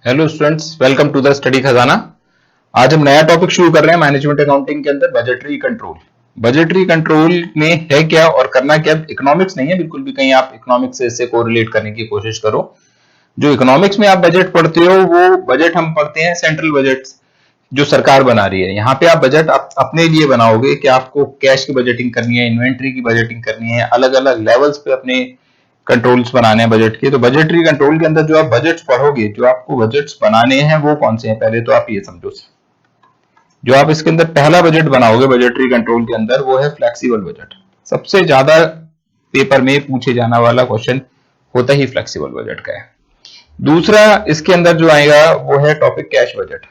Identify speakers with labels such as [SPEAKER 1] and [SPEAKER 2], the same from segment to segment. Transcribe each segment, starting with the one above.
[SPEAKER 1] Hello students, welcome to the study Khazana. आज हम नया टॉपिक शुरू कर रहे हैं मैनेजमेंट अकाउंटिंग के अंदर, बजटरी कंट्रोल। बजटरी कंट्रोल में है क्या और करना क्या? इकोनॉमिक्स नहीं है बिल्कुल भी, कहीं आप इकोनॉमिक्स से इससे कोरिलेट करने की कोशिश करो। जो इकोनॉमिक्स में आप बजट पढ़ते हो वो बजट हम पढ़ते हैं सेंट्रल बजट जो सरकार बना रही है। यहाँ पे आप बजट अपने लिए बनाओगे कि आपको कैश की बजटिंग करनी है, इन्वेंट्री की बजटिंग करनी है, अलग अलग लेवल्स पे अपने कंट्रोल्स बनाने हैं बजट के। तो बजटरी कंट्रोल के अंदर जो आप बजट्स पढ़ोगे, जो आपको बजट्स बनाने हैं वो कौन से हैं, पहले तो आप ये समझो। जो आप इसके अंदर पहला बजट बनाओगे बजटरी कंट्रोल के अंदर, वो है फ्लेक्सिबल बजट। सबसे ज्यादा पेपर में पूछे जाने वाला क्वेश्चन होता ही फ्लेक्सिबल बजट का है। दूसरा इसके अंदर जो आएगा वो है topic cash budget.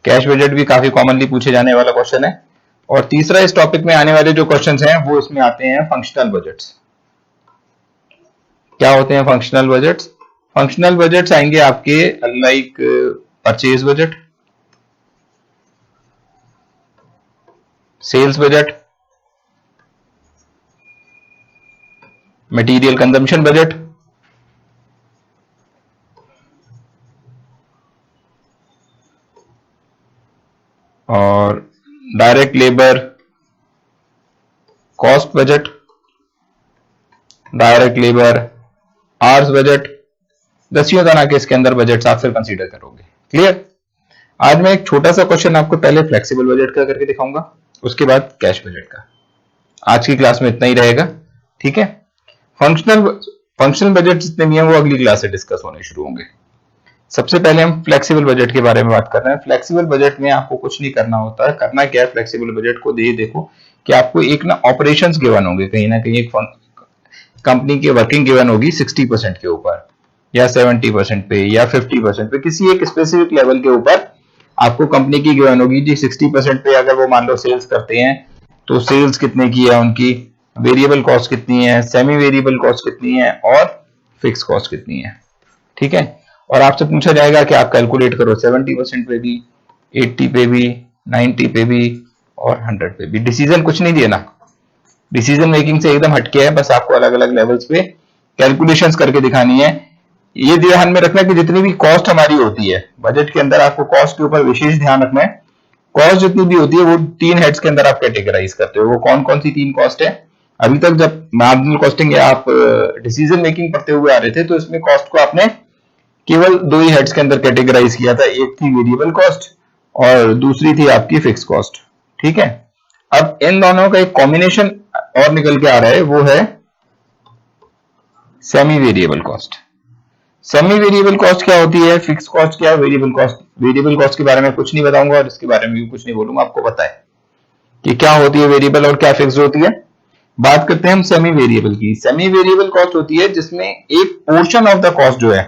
[SPEAKER 1] Cash budget भी काफी कॉमनली पूछे जाने वाला क्वेश्चन है। और तीसरा इस टॉपिक में आने वाले जो क्वेश्चन हैं वो इसमें आते हैं फंक्शनल बजट्स। क्या होते हैं फंक्शनल बजट्स? फंक्शनल बजट्स आएंगे आपके like purchase budget, sales budget, material consumption budget, और direct labour cost budget, direct labour hours budget. 10 तरह के इसके अंदर बजट्स आप फिर कंसीडर करोगे। क्लियर? आज मैं एक छोटा सा क्वेश्चन आपको पहले फ्लेक्सिबल बजट का करके दिखाऊंगा, उसके बाद कैश बजट का। आज की क्लास में इतना ही रहेगा, ठीक है। फंक्शनल बजट जितने भी हैं वो अगली क्लास से डिस्कस होने शुरू होंगे। सबसे पहले हम फ्लेक्सिबल बजट के बारे में बात कर रहे हैं। फ्लेक्सिबल बजट में आपको कुछ नहीं करना होता है। करना क्या है, फ्लेक्सिबल बजट को देखो कि आपको एक ना ऑपरेशंस गिवन होंगे, कहीं ना कहीं एक कंपनी की वर्किंग गिवन होगी 60% के ऊपर या 70% पे या 50% पे, किसी एक स्पेसिफिक लेवल के ऊपर आपको कंपनी की गिवन होगी जी। 60% पे अगर वो मान लो सेल्स करते हैं तो सेल्स कितने की है, उनकी वेरिएबल कॉस्ट कितनी है, सेमी वेरिएबल कॉस्ट कितनी है और फिक्स कॉस्ट कितनी है, ठीक है। और आपसे पूछा जाएगा कि आप कैलकुलेट करो 70% पे भी, 80 पे भी, 90 पे भी और 100 पे भी। डिसीजन कुछ नहीं देना, डिसीजन मेकिंग से एकदम हटके है, बस आपको अलग अलग लेवल्स पे कैलकुलेशंस करके दिखानी है। ये ध्यान में रखना कि जितनी भी कॉस्ट हमारी होती है बजट के अंदर, आपको कॉस्ट के ऊपर विशेष ध्यान रखना है। कॉस्ट जितनी भी होती है वो 3 हेड्स के अंदर आप कैटेगराइज करते हो। वो कौन कौन सी 3 कॉस्ट है? अभी तक जब मार्जिनल कॉस्टिंग या आप डिसीजन मेकिंग पढ़ते हुए आ रहे थे तो इसमें कॉस्ट को आपने केवल 2 ही हेड्स के अंदर कैटेगराइज किया था। एक थी वेरिएबल कॉस्ट और दूसरी थी आपकी फिक्स कॉस्ट, ठीक है। अब इन दोनों का एक कॉम्बिनेशन और निकल के आ रहा है, वो है semi variable cost. Semi variable cost क्या होती है, फिक्स कॉस्ट क्या है, वेरिएबल कॉस्ट। वेरिएबल कॉस्ट के बारे में कुछ नहीं बताऊंगा और इसके बारे में भी कुछ नहीं बोलूंगा, आपको पता है कि क्या होती है वेरिएबल और क्या फिक्स होती है। बात करते हैं हम सेमी वेरिएबल की। सेमी वेरिएबल कॉस्ट होती है जिसमें एक पोर्शन ऑफ द कॉस्ट जो है,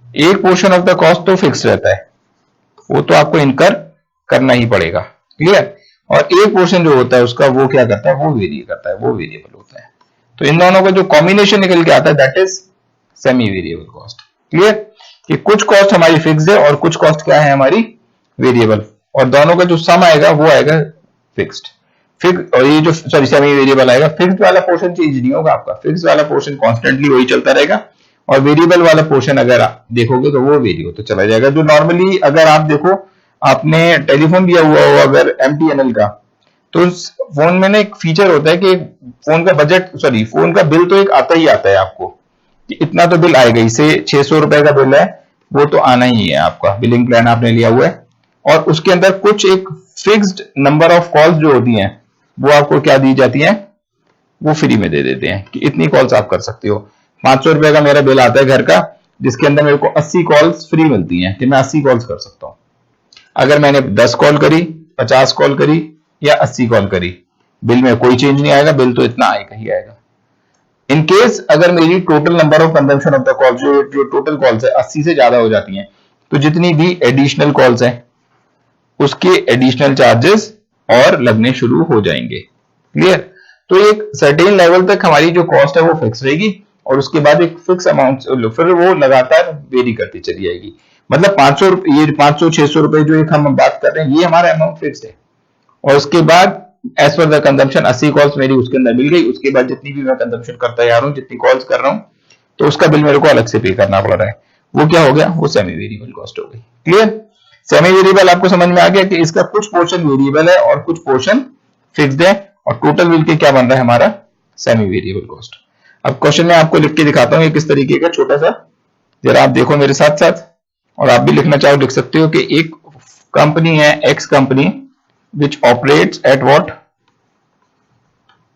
[SPEAKER 1] एक पोर्शन ऑफ द कॉस्ट तो फिक्स रहता है, वो तो आपको इनकर करना ही पड़ेगा। क्लियर? और एक पोर्शन जो होता है उसका वो क्या करता है, वो वेरी करता है, वो वेरिएबल होता है। तो इन दोनों का जो कॉम्बिनेशन निकल के आता है that is semi variable cost. Clear? कि कुछ कॉस्ट हमारी फिक्स है और कुछ कॉस्ट क्या है, हमारी वेरिएबल, और दोनों का जो सम आएगा वो आएगा फिक्स्ड। फिक्स और ये जो सॉरी सेमी वेरिएबल आएगा। फिक्स्ड वाला पोर्शन चेंज नहीं होगा आपका, फिक्स वाला पोर्शन कॉन्स्टेंटली वही चलता रहेगा और वेरिएबल वाला पोर्शन अगर आप देखोगे तो वो वेरी होता चला जाएगा। जो नॉर्मली अगर आप देखो, आपने टेलीफोन दिया हुआ हो अगर एमटीएनएल का, तो उस फोन में ना एक फीचर होता है कि फोन का बजट सॉरी फोन का बिल तो एक आता ही आता है आपको कि इतना तो बिल आएगा, इसे 600 रुपए का बिल है वो तो आना ही है आपका, बिलिंग प्लान आपने लिया हुआ है। और उसके अंदर कुछ एक फिक्स्ड नंबर ऑफ कॉल्स जो होती हैं वो आपको क्या दी जाती हैं, वो फ्री में दे देते हैं कि इतनी कॉल्स आप कर सकते हो। 500 रुपए का मेरा बिल आता है घर का, जिसके अंदर मेरे को 80 कॉल्स फ्री मिलती हैं कि मैं 80 कॉल्स कर सकता हूं। अगर मैंने 10 कॉल करी, 50 कॉल करी या 80 कॉल करी, बिल में कोई चेंज नहीं आएगा, बिल तो इतना आएगा ही आएगा। इन केस अगर मेरी total number of consumption of the calls जो टोटल कॉल्स है 80 से ज्यादा हो जाती हैं, तो जितनी भी एडिशनल कॉल्स हैं उसके एडिशनल चार्जेस और लगने शुरू हो जाएंगे। क्लियर? तो एक सर्टेन लेवल तक हमारी जो कॉस्ट है वो फिक्स रहेगी और उसके बाद एक फिक्स अमाउंट फिर वो लगातार वेरी करती चली जाएगी। मतलब 500 ये 500-600 रुपए जो एक हम बात कर रहे हैं, ये हमारा अमाउंट फिक्स्ड है। और उसके बाद as per the consumption 80 calls मेरी उसके अंदर मिल गई, उसके बाद जितनी भी मैं कंजम्पशन करता जा रहा हूँ, जितनी कॉल्स कर रहा हूँ, तो उसका बिल मेरे को अलग से पे करना पड़ रहा है। वो क्या हो गया, वो सेमी वेरिएबल कॉस्ट हो गई। क्लियर? सेमी वेरिएबल आपको समझ में आ गया कि इसका कुछ पोर्शन वेरिएबल है और कुछ पोर्शन फिक्स्ड है, और टोटल बिल के क्या बन रहा है हमारा, सेमी वेरिएबल कॉस्ट। अब क्वेश्चन में आपको लिख के दिखाता हूं किस तरीके का, छोटा सा, जरा आप देखो मेरे साथ साथ, और आप भी लिखना चाहो लिख सकते हो कि एक कंपनी है x company which operates at what,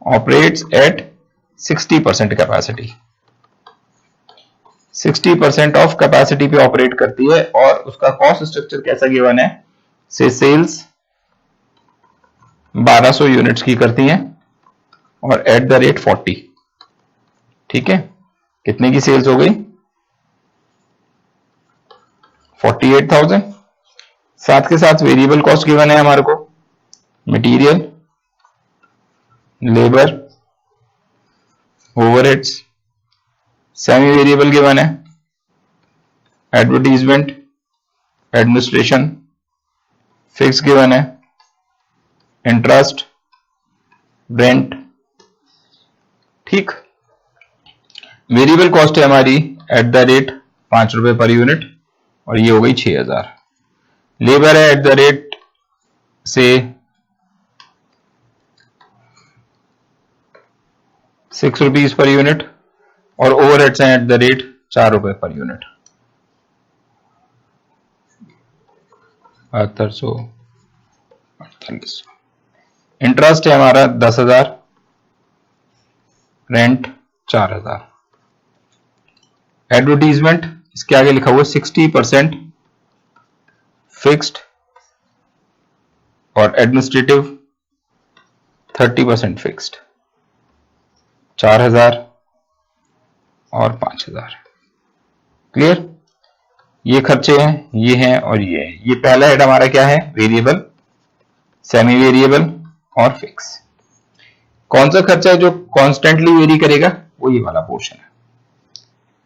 [SPEAKER 1] operates at 60% capacity, 60% of capacity पे ऑपरेट करती है, और उसका कॉस्ट स्ट्रक्चर कैसा गिवन है, से सेल्स 1200 यूनिट्स की करती हैं और एट द रेट 40। ठीक है, कितने की सेल्स हो गई, 48,000। साथ के साथ वेरिएबल कॉस्ट गिवन है हमारे को, material, labour, overheads. Semi variable given है, एडवर्टीजमेंट, एडमिनिस्ट्रेशन। फिक्स गिवन है, इंटरेस्ट, रेंट। ठीक, वेरिएबल कॉस्ट है हमारी एट द रेट 5 रुपए पर यूनिट, और ये हो गई 6000। लेबर है एट द रेट से 6 रुपीज पर यूनिट, और ओवरहेड्स हैं एट द रेट 4 रुपए पर यूनिट। 7848। इंटरेस्ट है हमारा 10,000, रेंट 4,000। एडवर्टीजमेंट, इसके आगे लिखा हुआ 60% फिक्स्ड और एडमिनिस्ट्रेटिव 30% फिक्स्ड, 4,000 और 5,000। क्लियर? ये खर्चे हैं, ये हैं और ये हैं। ये पहला हेड हमारा क्या है, वेरिएबल, सेमी वेरिएबल और फिक्स। कौन सा खर्चा है जो कॉन्स्टेंटली वेरी करेगा, वो ये वाला पोर्शन है।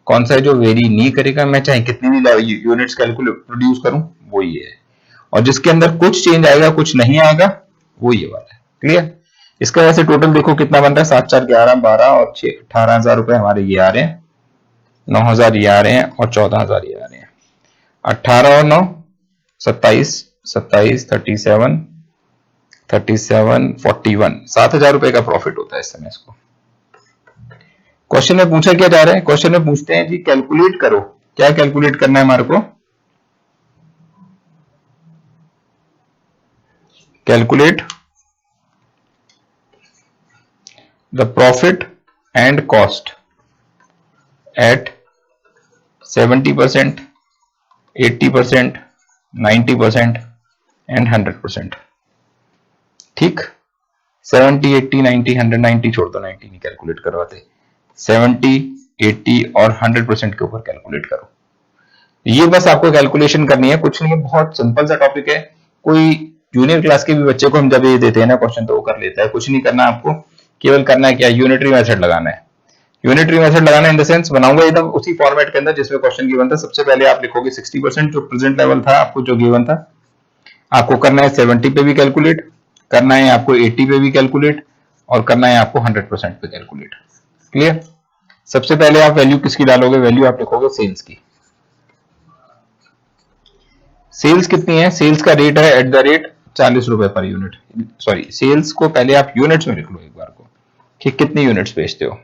[SPEAKER 1] कौन सा है जो वेरी नहीं करेगा, मैं चाहे कितनी भी यूनिट्स कैलकुलेट प्रोड्यूस करूं, वो ये है। और जिसके अंदर कुछ चेंज आएगा कुछ नहीं आएगा, वो ये वाला है। क्लियर? इसका वैसे टोटल देखो कितना बन रहा है, 7 4 11 12 और 18,000 रुपए हमारे ये आ रहे हैं, 9,000 ये आ रहे हैं और 14,000 ये आ रहे हैं। 18 और 9 27, 27 37 37 41, 7,000 रुपए का प्रॉफिट होता है इस समय इसको। क्वेश्चन में पूछा क्या जा रहा है, क्वेश्चन में पूछते हैं जी कैलकुलेट करो। क्या कैलकुलेट करना है हमारे को, calculate the profit and cost at 70%, 80%, 90% and 100%। ठीक, 70 80 90 100, 90 छोड़ दो, 90 नहीं कैलकुलेट करवाते, 70 80 और 100% के ऊपर कैलकुलेट करो। ये बस आपको कैलकुलेशन करनी है, कुछ नहीं है, बहुत सिंपल सा टॉपिक है। कोई जूनियर क्लास के भी बच्चे को हम जब ये देते हैं ना क्वेश्चन, तो वो कर लेता है। कुछ नहीं करना आपको, केवल करना है क्या, यूनिटरी मेथड लगाना है। यूनिटरी मेथड लगाना है इन द सेंस, बनाऊंगा एकदम उसी फॉर्मेट के अंदर जिसमें क्वेश्चन गिवन था। सबसे पहले आप लिखोगे 60% जो प्रेजेंट लेवल था आपको जो गिवन था, आपको करना है 70 पे भी कैलकुलेट, करना है आपको 80 पे भी कैलकुलेट, और करना है आपको 100% पे कैलकुलेट। क्लियर? सबसे पहले आप वैल्यू किसकी डालोगे, वैल्यू आप लिखोगे सेल्स की। सेल्स कितनी है, सेल्स का रेट है एट द रेट 40 रुपए पर यूनिट। सॉरी, सेल्स को पहले आप यूनिट्स में लिख लो एक बार को, कि कितनी यूनिट्स बेचते हो।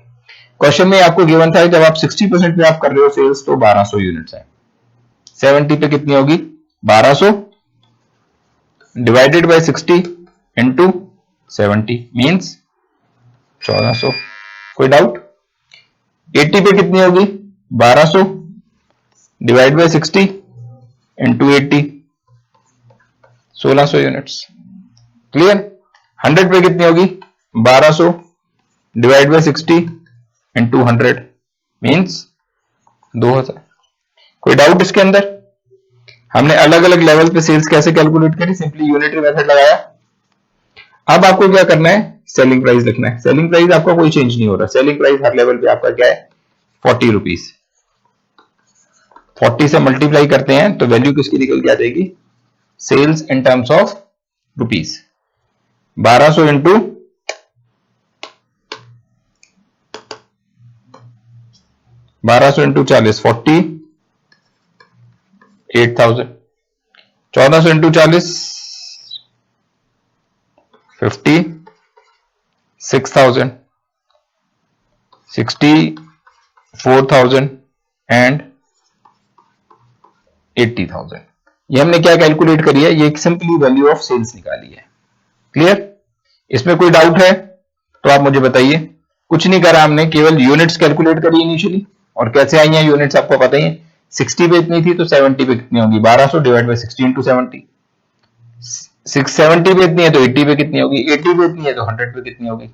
[SPEAKER 1] क्वेश्चन में आपको गिवन था जब आप 60% पे आप कर रहे हो सेल्स, तो 1200 यूनिट्स है। 70 पे कितनी होगी, 1200 डिवाइडेड बाय 60 इंटू 70 मीन्स 1400। कोई डाउट? 80 पे कितनी होगी, 1200 divide by 60 into 80, 1600 units. Clear? 100 पे कितनी होगी, 1200 डिवाइड बाय 60 इंटू 100 मीन्स 2000। कोई डाउट इसके अंदर? हमने अलग अलग लेवल पे सेल्स कैसे कैलकुलेट करी, सिंपली यूनिटरी मेथड लगाया। अब आपको क्या करना है, सेलिंग प्राइस लिखना है। सेलिंग प्राइस आपका कोई चेंज नहीं हो रहा, सेलिंग प्राइस हर लेवल पे आपका क्या है, 40 रुपीज। 40 से मल्टीप्लाई करते हैं तो वैल्यू किसकी निकल के आ जाएगी, sales in terms of rupees. 1200 into 1200 1200 into 40 48,000। 1400 इंटू 40 56,000, 64,000 एंड 80,000। ये हमने क्या कैलकुलेट करी है? ये सिंपली वैल्यू ऑफ सेल्स निकाली है। क्लियर? इसमें कोई डाउट है तो आप मुझे बताइए। कुछ नहीं करा हमने, केवल यूनिट्स कैलकुलेट करी इनिशियली। और कैसे आई हैं यूनिट्स आपको पता ही है। 60 पे इतनी थी तो 70 पे कितनी होगी? 1200 डिवाइड बाई 60 इंटू 70। 670 पे इतनी है तो 80 पे कितनी होगी? 80 पे इतनी है तो 100 पे कितनी होगी?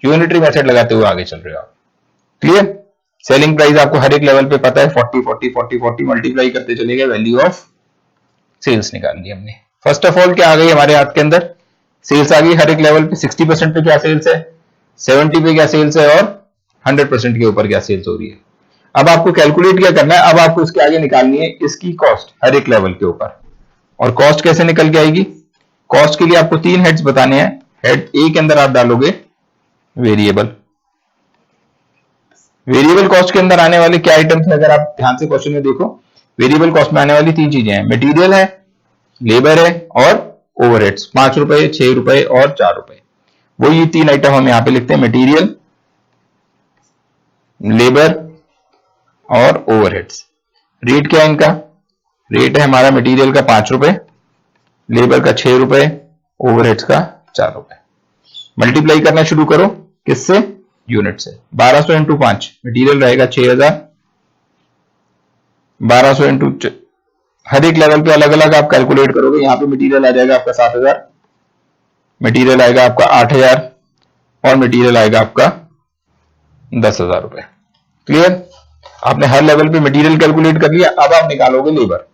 [SPEAKER 1] यूनिटरी मेथड लगाते हुए आगे चल रहे हो आप। क्लियर? सेलिंग प्राइस आपको हर एक लेवल पे पता है, 40 40 40 40 मल्टीप्लाई करते चले गए, वैल्यू ऑफ सेल्स निकाल ली हमने। फर्स्ट ऑफ ऑल क्या आ गई हमारे हाथ के अंदर? सेल्स आ गई हर एक लेवल पे। 60% पे क्या सेल्स है, 70 पे क्या सेल्स है, और 100% के ऊपर क्या सेल्स हो रही है। अब आपको कैलकुलेट क्या करना है? अब आपको इसके आगे निकालनी है इसकी कॉस्ट हर एक लेवल के ऊपर। और कॉस्ट कैसे निकल के आएगी? कॉस्ट के लिए आपको 3 हेड्स बताने हैं। हेड ए के अंदर आप डालोगे वेरिएबल। वेरिएबल कॉस्ट के अंदर आने वाले क्या आइटम्स है? अगर आप ध्यान से क्वेश्चन में देखो, वेरिएबल कॉस्ट में आने वाली 3 चीजें हैं, मटेरियल है, लेबर है और ओवरहेड्स। 5 रुपए, 6 रुपए और 4 रुपए। वो ये 3 आइटम हम यहां पे लिखते हैं, मटेरियल, लेबर और ओवरहेड्स। रेट क्या है इनका? रेट है हमारा मटेरियल का 5 रुपए, लेबर का 6 रुपए, ओवरहेड्स का 4 रुपए। मल्टीप्लाई करना शुरू करो किससे? यूनिट से। 1200 इंटू 5 मटीरियल रहेगा 6000, 1200 इंटू हर एक लेवल पे अलग अलग आप कैलकुलेट करोगे। यहां पे मटीरियल आ जाएगा आपका 7000, मटीरियल आएगा आपका 8000 और मटीरियल आएगा आपका 10,000 रुपए। क्लियर? आपने हर लेवल पे मटीरियल कैलकुलेट कर लिया। अब आप निकालोगे लेबर।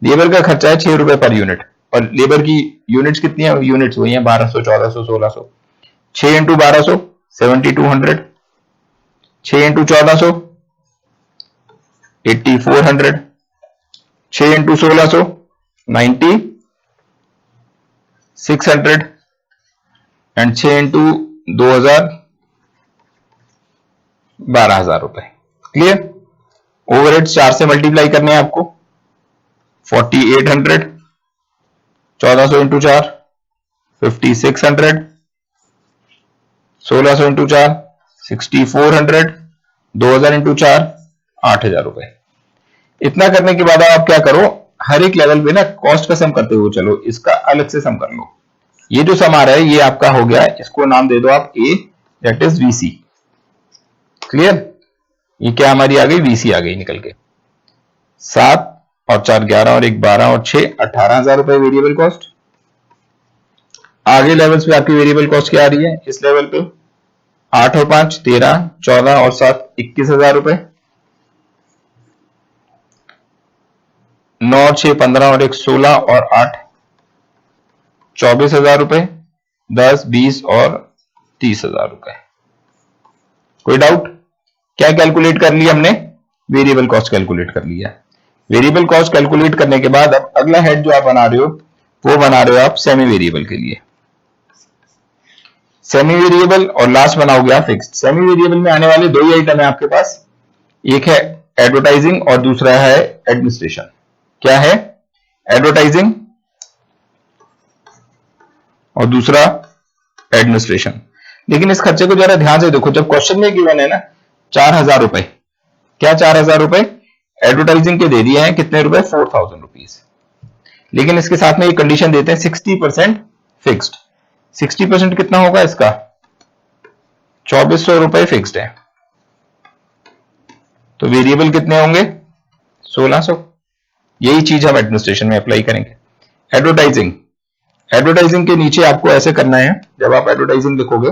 [SPEAKER 1] लेबर का खर्चा है 6 रुपए पर यूनिट, और लेबर की यूनिट्स कितनी है? यूनिट्स वही है 1200, 1400, 1600। 6 into 1200 7200, 6 into 1400 8400, 6 into 1600 9600 and 6 into 2000 12,000 रुपए। क्लियर? ओवरहेड 4 से मल्टीप्लाई करने हैं आपको। 4800, 1400 इंटू 4 5600, 1600 इंटू 4 6400, 2000 इंटू 4 8000 रुपए। इतना करने के बाद आप क्या करो, हर एक लेवल पे ना कॉस्ट का सम करते हुए चलो। इसका अलग से सम कर लो। ये जो सम आ रहा है ये आपका हो गया, इसको नाम दे दो आप ए, दैट इज वीसी। क्लियर? ये क्या हमारी आ गई? वीसी आ गई निकल के। 7 और 4 11 और 1 12 और 6 18,000 रुपए वेरिएबल कॉस्ट। आगे लेवल्स पे आपकी वेरिएबल कॉस्ट क्या आ रही है? इस लेवल पे 8 और 5 13, 14 और 7 21,000 रुपए। 9 और 6 15 और 1 16 और 8 24,000 रुपए। 10 20 और 30,000 रुपए। कोई डाउट? क्या कैलकुलेट कर लिया हमने? वेरिएबल कॉस्ट कैलकुलेट कर लिया। वेरिएबल कॉस्ट कैलकुलेट करने के बाद अब अगला हेड जो आप बना रहे हो वो बना रहे हो आप सेमी वेरिएबल के लिए। सेमी वेरिएबल और लास्ट बनाओगे आप फिक्स्ड। सेमी वेरिएबल में आने वाले 2 ही आइटम है आपके पास, एक है एडवर्टाइजिंग और दूसरा है एडमिनिस्ट्रेशन। क्या है? एडवर्टाइजिंग और दूसरा एडमिनिस्ट्रेशन। लेकिन इस खर्चे को जरा ध्यान से देखो। जब क्वेश्चन में गिवन है ना 4,000 रुपए, क्या 4,000 रुपए एडवर्टाइजिंग के दे दिए हैं, कितने रुपए? 4,000 रुपीज। लेकिन इसके साथ में एक कंडीशन देते हैं 60% फिक्स्ड। 60% कितना होगा इसका? 2,400 रुपए फिक्स्ड है। तो वेरिएबल कितने होंगे? 1,600। यही चीज हम एडमिनिस्ट्रेशन में अप्लाई करेंगे। एडवर्टाइजिंग, एडवर्टाइजिंग के नीचे आपको ऐसे करना है, जब आप एडवर्टाइजिंग लिखोगे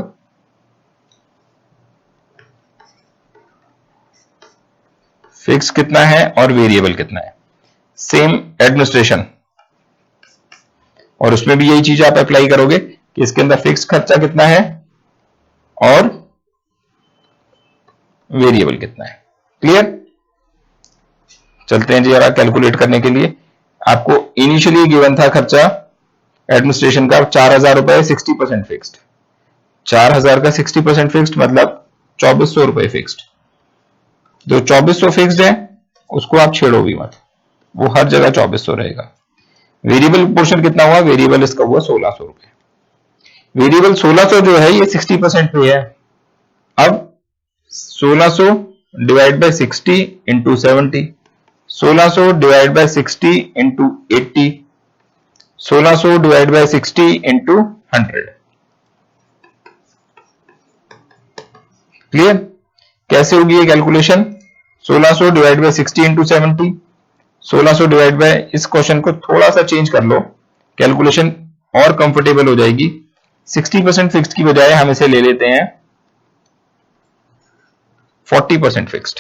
[SPEAKER 1] फिक्स कितना है और वेरिएबल कितना है। सेम एडमिनिस्ट्रेशन, और उसमें भी यही चीज आप अप्लाई करोगे कि इसके अंदर फिक्स खर्चा कितना है और वेरिएबल कितना है। क्लियर? चलते हैं जी जरा कैलकुलेट करने के लिए। आपको इनिशियली गिवन था खर्चा एडमिनिस्ट्रेशन का 4,000 रुपए, 60% फिक्स्ड। 4,000 का 60% फिक्स्ड मतलब 2,400 रुपए फिक्स्ड। जो 2400 फिक्स्ड है उसको आप छेड़ो भी मत, वो हर जगह 2400 रहेगा। वेरिएबल पोर्शन कितना हुआ, वेरिएबल इसका हुआ 1600 रुपए। वेरिएबल 1600 जो है ये 60% पे है। अब 1600 divide by 60 into 70, 1600 divide by 60 into 80, 1600 divide by 60 into 100। Clear? कैसे होगी ये calculation? 1600 divide by 60 into 70, 1600 divide by, इस क्वेश्चन को थोड़ा सा चेंज कर लो, कैलकुलेशन और कंफर्टेबल हो जाएगी। 60% फिक्स्ड की बजाय हम इसे ले लेते हैं 40% फिक्स्ड।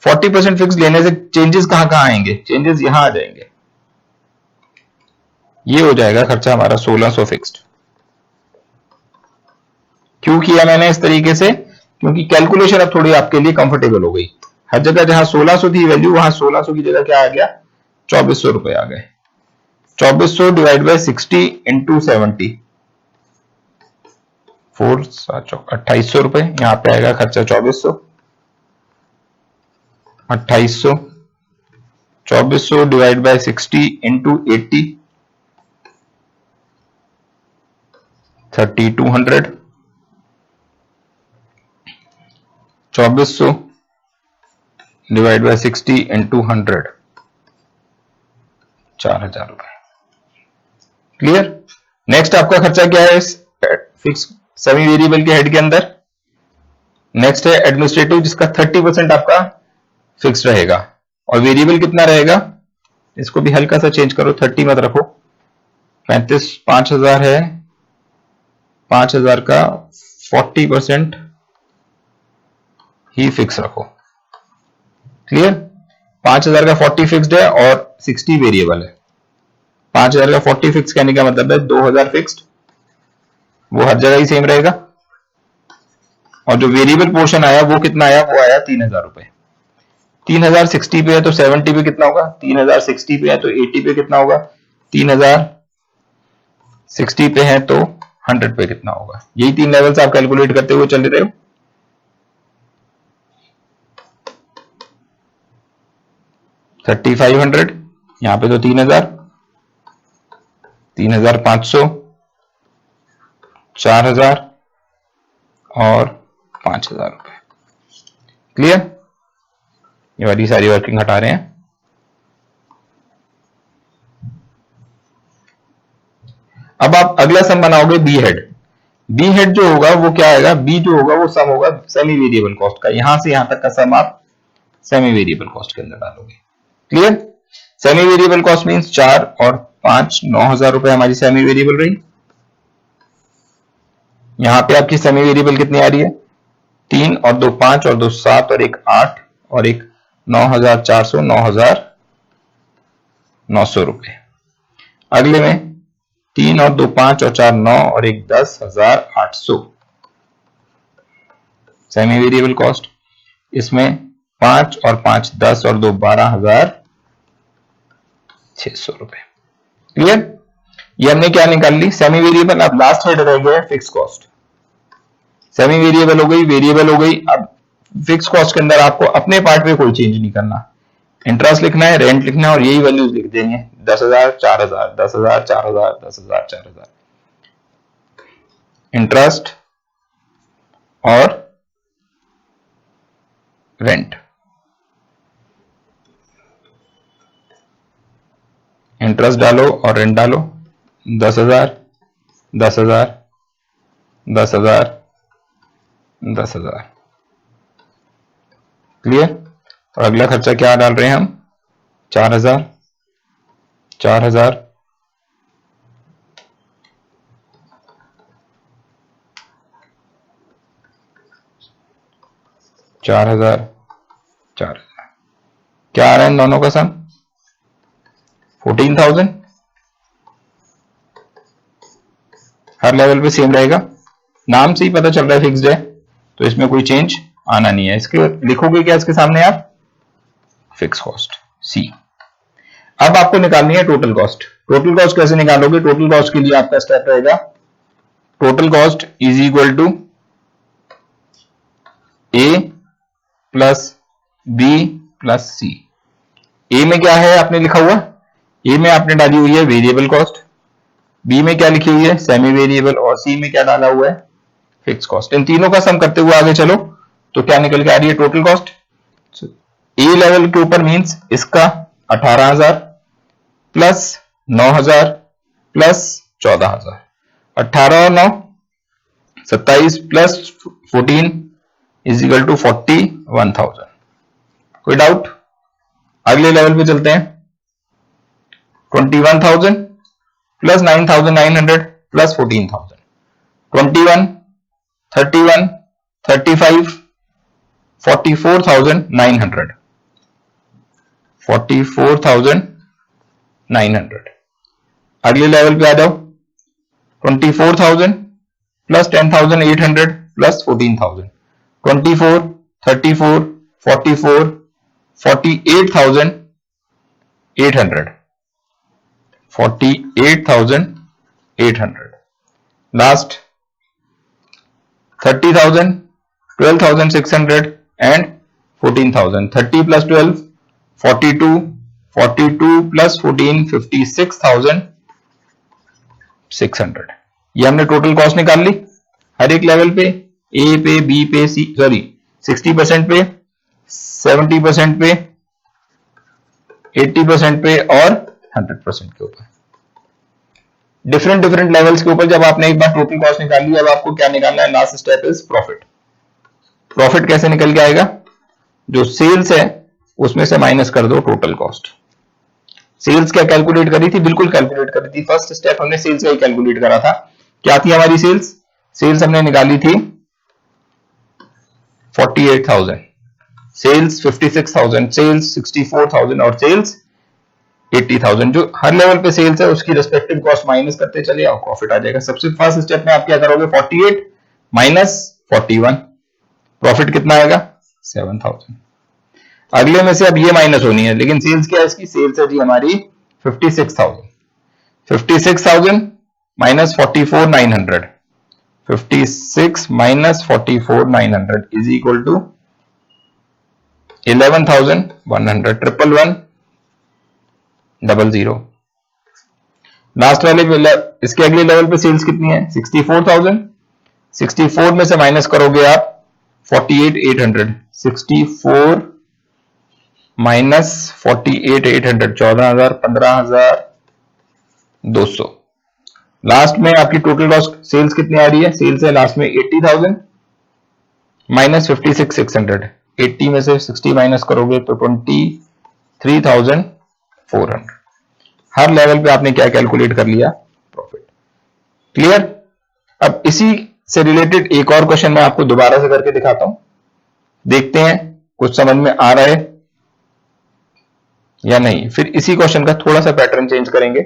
[SPEAKER 1] 40% फिक्स्ड लेने से चेंजेस कहां कहां आएंगे? चेंजेस यहां आ जाएंगे। ये हो जाएगा खर्चा हमारा 1600 फिक्स्ड। क्यों किया मैंने इस तरीके से? क्योंकि कैलकुलेशन अब थोड़ी आपके लिए कंफर्टेबल हो गई। हर जगह जहां 1600 थी वैल्यू, वहां 1600 की जगह क्या आ गया, 2400 रुपए आ गए। 2400 डिवाइड बाय 60 इंटू 70, 2800 रुपए। यहां पे आएगा खर्चा 2400, 2800, 2400 divide by 60 into 80, 3200, 2400 divide by 60 into 100, 4000 रुपए। क्लियर? नेक्स्ट आपका खर्चा क्या है इस फिक्स सेमी वेरिएबल के हेड के अंदर? नेक्स्ट है एडमिनिस्ट्रेटिव, जिसका 30% आपका फिक्स रहेगा। और वेरिएबल कितना रहेगा? इसको भी हल्का सा चेंज करो, 30 मत रखो। 5000 है, 5000 का 40% ही फिक्स रखो। क्लियर? 5000 का 40 फिक्स्ड है और 60 वेरिएबल है। 5000 का 40 फिक्स कहने का मतलब है 2000 फिक्स्ड, वो हर जगह ही सेम रहेगा। और जो वेरिएबल पोर्शन आया वो कितना आया? वो आया 3000 रुपए। 3000 60 पे है तो 70 पे कितना होगा? 3000 60 पे है तो 80 पे कितना होगा? 3000 60 पे है तो 100 पे कितना होगा? यही 3 लेवल्स आप कैलकुलेट करते हुए चल रहे हो। 3500, यहां पे तो 3000, 3500, 4000 और 5000 रुपए। क्लियर? ये वाली सारी वर्किंग हटा रहे हैं। अब आप अगला सम बनाओगे बी हेड। बी हेड जो होगा वो क्या आएगा? बी जो होगा वो सम होगा सेमी वेरिएबल कॉस्ट का। यहां से यहां तक का सम आप सेमी वेरिएबल कॉस्ट के अंदर डालोगे। Clear? Semi variable cost means 4 और 5 9000 रुपए हमारी सेमी वेरिएबल रही। यहां पे आपकी सेमी वेरिएबल कितनी आ रही है? 3 और 2 5 और 2 7 और 1 8 और 1 9400, 9900 रुपए। अगले में 3 और 2 5 और 4 9 और 1 10,800 सेमी वेरिएबल कॉस्ट। इसमें 5 और 5 10 और 2 12,600 रुपए। क्लियर? ये हमने क्या निकाल ली? Semi variable. अब लास्ट हेड रह गया फिक्स कॉस्ट। सेमी वेरिएबल हो गई, वेरिएबल हो गई। अब फिक्स कॉस्ट के अंदर आपको अपने पार्ट में कोई चेंज नहीं करना। इंटरेस्ट लिखना है, रेंट लिखना है और यही वैल्यूज लिख देंगे। 10,000 4000, 10,000 4000, 10,000 4000। इंटरेस्ट और रेंट, इंटरेस्ट डालो और रेंट डालो। 10,000 10,000 10,000 10,000। क्लियर? और अगला खर्चा क्या डाल रहे हैं हम? 4,000 4,000 4,000 4,000। क्या आ रहा है इन दोनों का सम? 14,000। हर लेवल पे सेम रहेगा। नाम से ही पता चल रहा है फिक्स्ड है, तो इसमें कोई चेंज आना नहीं है। इसके लिखोगे क्या इसके सामने आप? फिक्स कॉस्ट सी। अब आपको निकालनी है टोटल कॉस्ट। टोटल कॉस्ट कैसे निकालोगे? टोटल कॉस्ट के लिए आपका स्टेप रहेगा, total cost is equal to A plus B plus C. A में क्या है आपने लिखा हुआ, ए में आपने डाली हुई है वेरिएबल कॉस्ट, बी में क्या लिखी हुई है सेमी वेरिएबल, और सी में क्या डाला हुआ है फिक्स कॉस्ट। इन तीनों का सम करते हुए आगे चलो तो क्या निकल के आ रही है टोटल कॉस्ट। ए लेवल के ऊपर मींस इसका 18,000 प्लस 9,000 प्लस 14,000, 18 और 9 27 प्लस 14 इज इक्वल टू 41,000। कोई डाउट? अगले लेवल पे चलते हैं। 21,000 प्लस 9,900 प्लस 14,000, 21 31 35 44,900, 44,900। अगले लेवल पे आ जाओ। 24,000 plus 10,800 plus 14,000, 24 34 44 48,800, 48,800। Last 30,000 12,600 and 14,000, 30 plus 12 42, 42 plus 14 56,600। ये हमने टोटल कॉस्ट निकाल ली हर एक लेवल पे, ए पे, बी पे, सी सॉरी 60% पे, 70% पे, 80% पे और 100% के ऊपर। डिफरेंट डिफरेंट लेवल्स के ऊपर जब आपने एक बार टोटल कॉस्ट निकाल ली, अब आपको क्या निकालना है, last step is profit. Profit कैसे निकल के आएगा, जो सेल्स है उसमें से माइनस कर दो टोटल कॉस्ट। सेल्स क्या कैलकुलेट करी थी, बिल्कुल कैलकुलेट करी थी, फर्स्ट स्टेप हमने सेल्स का ही कैलकुलेट करा था। क्या थी हमारी सेल्स, सेल्स हमने निकाली थी 48,000, सेल्स 56,000, सेल्स 64,000 और सेल्स 80,000। जो हर लेवल पे सेल्स है उसकी रेस्पेक्टिव कॉस्ट माइनस करते चले आओ, प्रॉफिट आ जाएगा। सबसे फर्स्ट स्टेप में आप क्या करोगे, 48 माइनस 41, प्रॉफिट कितना आएगा 7,000। अगले में से अब ये माइनस होनी है, लेकिन सेल्स क्या है इसकी, सेल्स है जी हमारी 56,000, 56,000 minus 44,900, 56 minus 44,900 is equal to 11,100, 111,000। Last वाले इसके अगले लेवल पे सेल्स कितनी है 64,000, 64 में से माइनस करोगे आप 48,800, 64 माइनस 48,800, 14,000, 15,200। लास्ट में आपकी टोटल कॉस्ट सेल्स कितनी आ रही है, सेल्स है लास्ट में 80,000 माइनस 56,600, 80 में से 60 माइनस करोगे तो 23,400। हर लेवल पे आपने क्या कैलकुलेट कर लिया, प्रॉफिट। क्लियर? अब इसी से रिलेटेड एक और क्वेश्चन मैं आपको दोबारा से करके दिखाता हूं, देखते हैं कुछ समझ में आ रहा है या नहीं। फिर इसी क्वेश्चन का थोड़ा सा पैटर्न चेंज करेंगे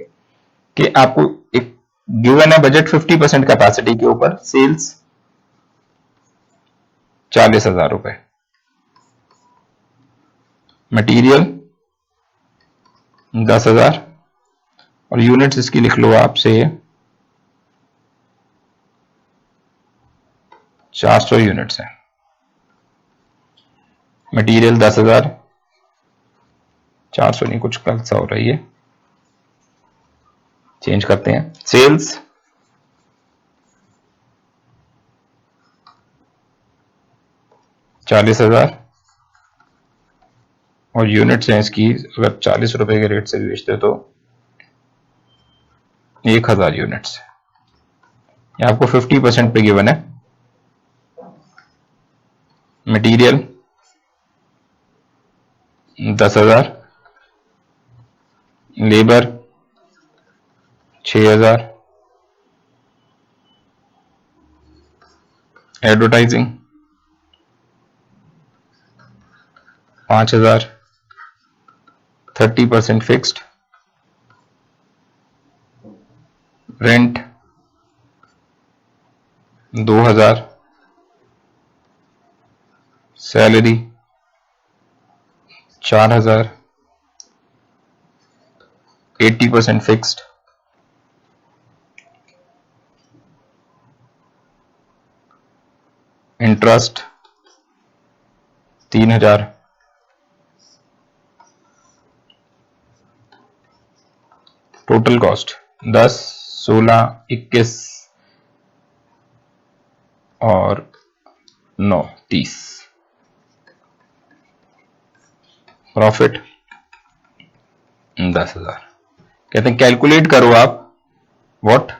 [SPEAKER 1] कि आपको एक गिवन है बजट 50% कैपेसिटी के ऊपर, सेल्स 40,000 रुपए, मटेरियल 10,000 और यूनिट्स इसकी लिख लो आप से 400 यूनिट्स है। मटेरियल 10,000, 400 नहीं, कुछ गलत सा हो रही है, चेंज करते हैं। सेल्स 40,000 और यूनिट्स हैं इसकी, अगर 40 रुपए के रेट से बेचते तो 1,000 यूनिट्स। ये आपको 50% पे गिवन है। Material 10,000, labour 6,000, advertising 5,000, 30% fixed, rent 2,000, salary 4,000, 80% fixed, interest 3,000, total cost 10, 16, 21 और 9, 30। प्रॉफिट 10,000। कहते हैं कैलकुलेट करो आप what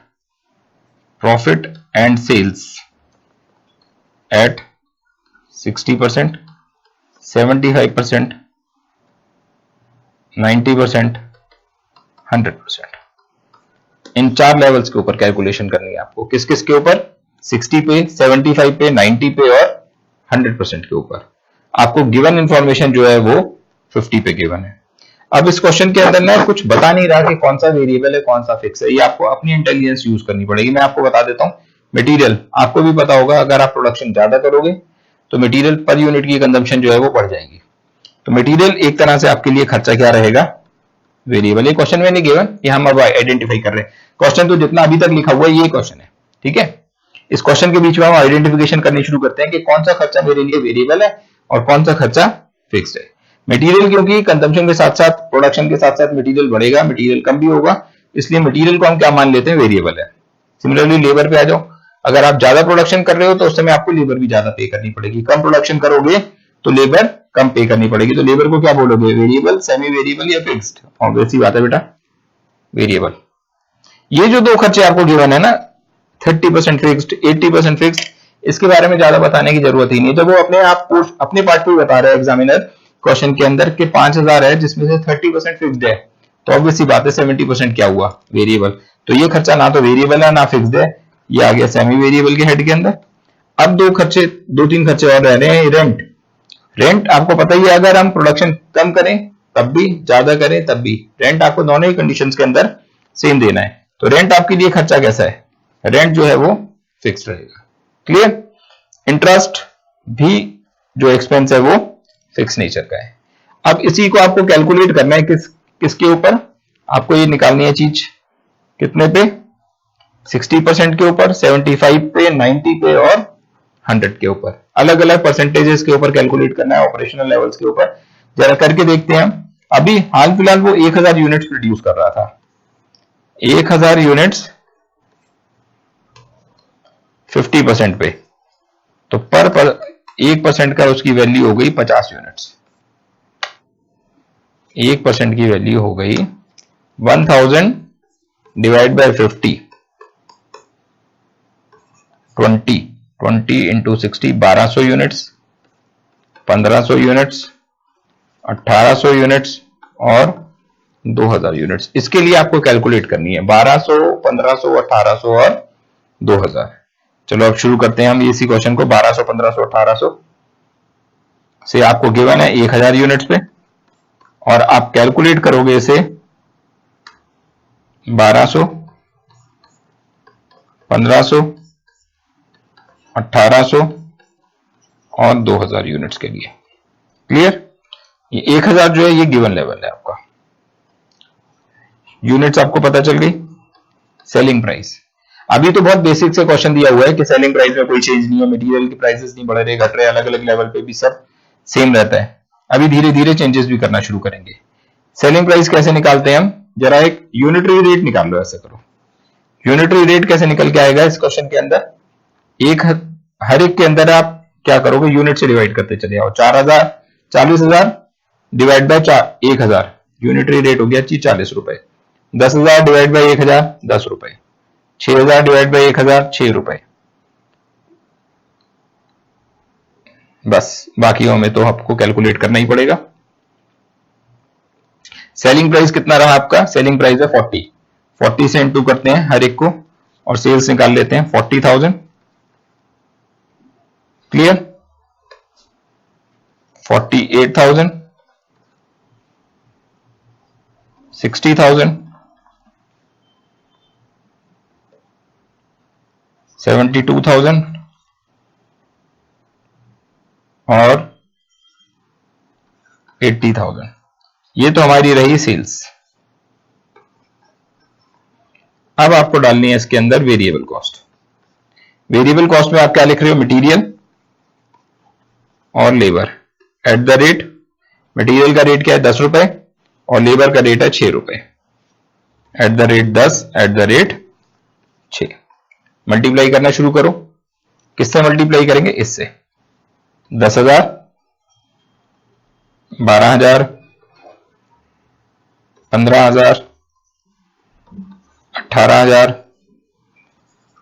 [SPEAKER 1] profit and sales at 60%, 75%, 90%, 100%। इन 4 लेवल्स के ऊपर कैलकुलेशन करनी है आपको। किस किस के ऊपर? 60 पे, 75 पे, 90 पे और 100% के ऊपर। आपको गिवन इंफॉर्मेशन जो है वो 50 पे गिवन है। अब इस क्वेश्चन के अंदर ना कुछ बता नहीं रहा कि कौन सा वेरिएबल है कौन सा फिक्स है, ये आपको अपनी इंटेलिजेंस यूज करनी पड़ेगी। मैं आपको बता देता हूं। मटेरियल आपको भी पता होगा, अगर आप प्रोडक्शन ज्यादा करोगे तो मटेरियल पर यूनिट की कंजम्पशन जो है वो बढ़ जाएगी। तो मटेरियल एक तरह से आपके लिए खर्चा क्या रहेगा? वेरिएबल। ये क्वेश्चन में नहीं गिवन, ये हम अब आइडेंटिफाई कर रहे हैं। क्वेश्चन तो जितना अभी तक लिखा हुआ है ये क्वेश्चन है, ठीक है। इस क्वेश्चन के बीच में हम आइडेंटिफिकेशन करनी शुरू करते हैं कि कौन सा खर्चा मेरे लिए वेरिएबल है और कौन सा खर्चा फिक्स्ड है। मटेरियल, क्योंकि कंजम्पशन के साथ साथ प्रोडक्शन के साथ साथ मटेरियल बढ़ेगा, मटेरियल कम भी होगा, इसलिए मटेरियल को हम क्या मान लेते हैं? वेरिएबल है। सिमिलरली लेबर पे आ जाओ। अगर आप ज्यादा प्रोडक्शन कर रहे हो तो उस समय आपको लेबर भी ज्यादा पे करनी पड़ेगी। कम प्रोडक्शन करोगे तो लेबर कम पे करनी पड़ेगी। तो लेबर को क्या बोलोगे? वेरिएबल, सेमी वेरिएबल या फिक्स्ड? ऑब्वियस सी बात है बेटा, वेरिएबल। ये जो दो खर्चे आपको गिवन है ना, 30% फिक्स्ड, 80% फिक्स्ड, इसके बारे में ज्यादा बताने की जरूरत ही नहीं। जब वो अपने पार्ट पे बता रहा है एग्जामिनर क्वेश्चन के अंदर कि 5,000 है जिसमें से 30% फिक्स्ड है, तो ऑब्वियस सी बात है 70% क्या हुआ? वेरिएबल। तो ये खर्चा ना तो वेरिएबल है ना फिक्स्ड है, ये आ गया सेमी वेरिएबल के हेड के अंदर। अब दो तीन खर्चे और रह रहे हैं। रेंट। रेंट आपको पता ही है, अगर हम प्रोडक्शन कम करें तब भी, ज्यादा करें तब भी, रेंट आपको दोनों ही कंडीशंस के अंदर सेम देना है। तो रेंट आपके लिए खर्चा कैसा है? रेंट जो है वो फिक्स रहेगा। क्लियर? इंटरेस्ट भी जो एक्सपेंस है वो फिक्स नेचर का है। अब इसी को आपको कैलकुलेट करना है किसके ऊपर? आपको ये निकालनी है चीज कितने पे? 60% के ऊपर, 75 पे, 90 पे और 100 के ऊपर। अलग अलग परसेंटेजेस के ऊपर कैलकुलेट करना है, ऑपरेशनल लेवल्स के ऊपर। जरा करके देखते हैं हम। अभी हाल फिलहाल वो 1000 यूनिट्स प्रोड्यूस कर रहा था। 1000 यूनिट्स 50% पे, तो पर 1% का उसकी वैल्यू हो गई 50 यूनिट्स। 1% की वैल्यू हो गई 1000 divide by 50, 20 into 60, 1200 units, 1500 units, 1800 units और 2000 यूनिट्स। इसके लिए आपको कैलकुलेट करनी है 1200, 1500, 1800 और 2000। चलो अब शुरू करते हैं हम इसी क्वेश्चन को। 1200, 1500, 1800 से आपको गिवन है 1000 यूनिट्स पे, और आप कैलकुलेट करोगे इसे 1200, 1500, 1800 और 2000 यूनिट्स के लिए। क्लियर? ये 1000 जो है ये गिवन लेवल है आपका। यूनिट्स आपको पता चल गई। सेलिंग प्राइस, अभी तो बहुत बेसिक से क्वेश्चन दिया हुआ है कि सेलिंग प्राइस में कोई चेंज नहीं है, मटेरियल की प्राइसेस नहीं बढ़ रहे घट रहे, अलग अलग लेवल पे भी सब सेम रहता है। अभी धीरे धीरे चेंजेस भी करना शुरू करेंगे। सेलिंग प्राइस कैसे निकालते हैं हम? जरा एक यूनिटरी रेट निकाल लो। ऐसे करो, यूनिटरी रेट कैसे निकल के आएगा इस क्वेश्चन के अंदर? हर एक के अंदर आप क्या करोगे? यूनिट से डिवाइड करते चले आओ। 40,000 डिवाइड बाय 1000, यूनिटरी रेट हो गया 40 रुपए। 10,000 डिवाइड बाय 1000, 10 रुपए। 6000 डिवाइड बाय 1000, 6 रुपए। बस, बाकियों में तो आपको कैलकुलेट करना ही पड़ेगा। सेलिंग प्राइस कितना रहा आपका? सेलिंग प्राइस है 40। 40 से इंटू करते हैं हर एक को और सेल्स निकाल लेते हैं 40,000। क्लियर? 48,000, 60,000, 72,000 और 80,000। ये तो हमारी रही सेल्स। अब आपको डालनी है इसके अंदर वेरिएबल कॉस्ट। वेरिएबल कॉस्ट में आप क्या लिख रहे हो? मटेरियल और labour at the rate. Material का रेट क्या है? 10 रुपए और लेबर का रेट है 6 रुपए। Eight the rate 10 eight the rate 6। Multiply करना शुरू करो। किससे मल्टीप्लाई करेंगे? इससे। 10,000, 12,000, 15,000, 18,000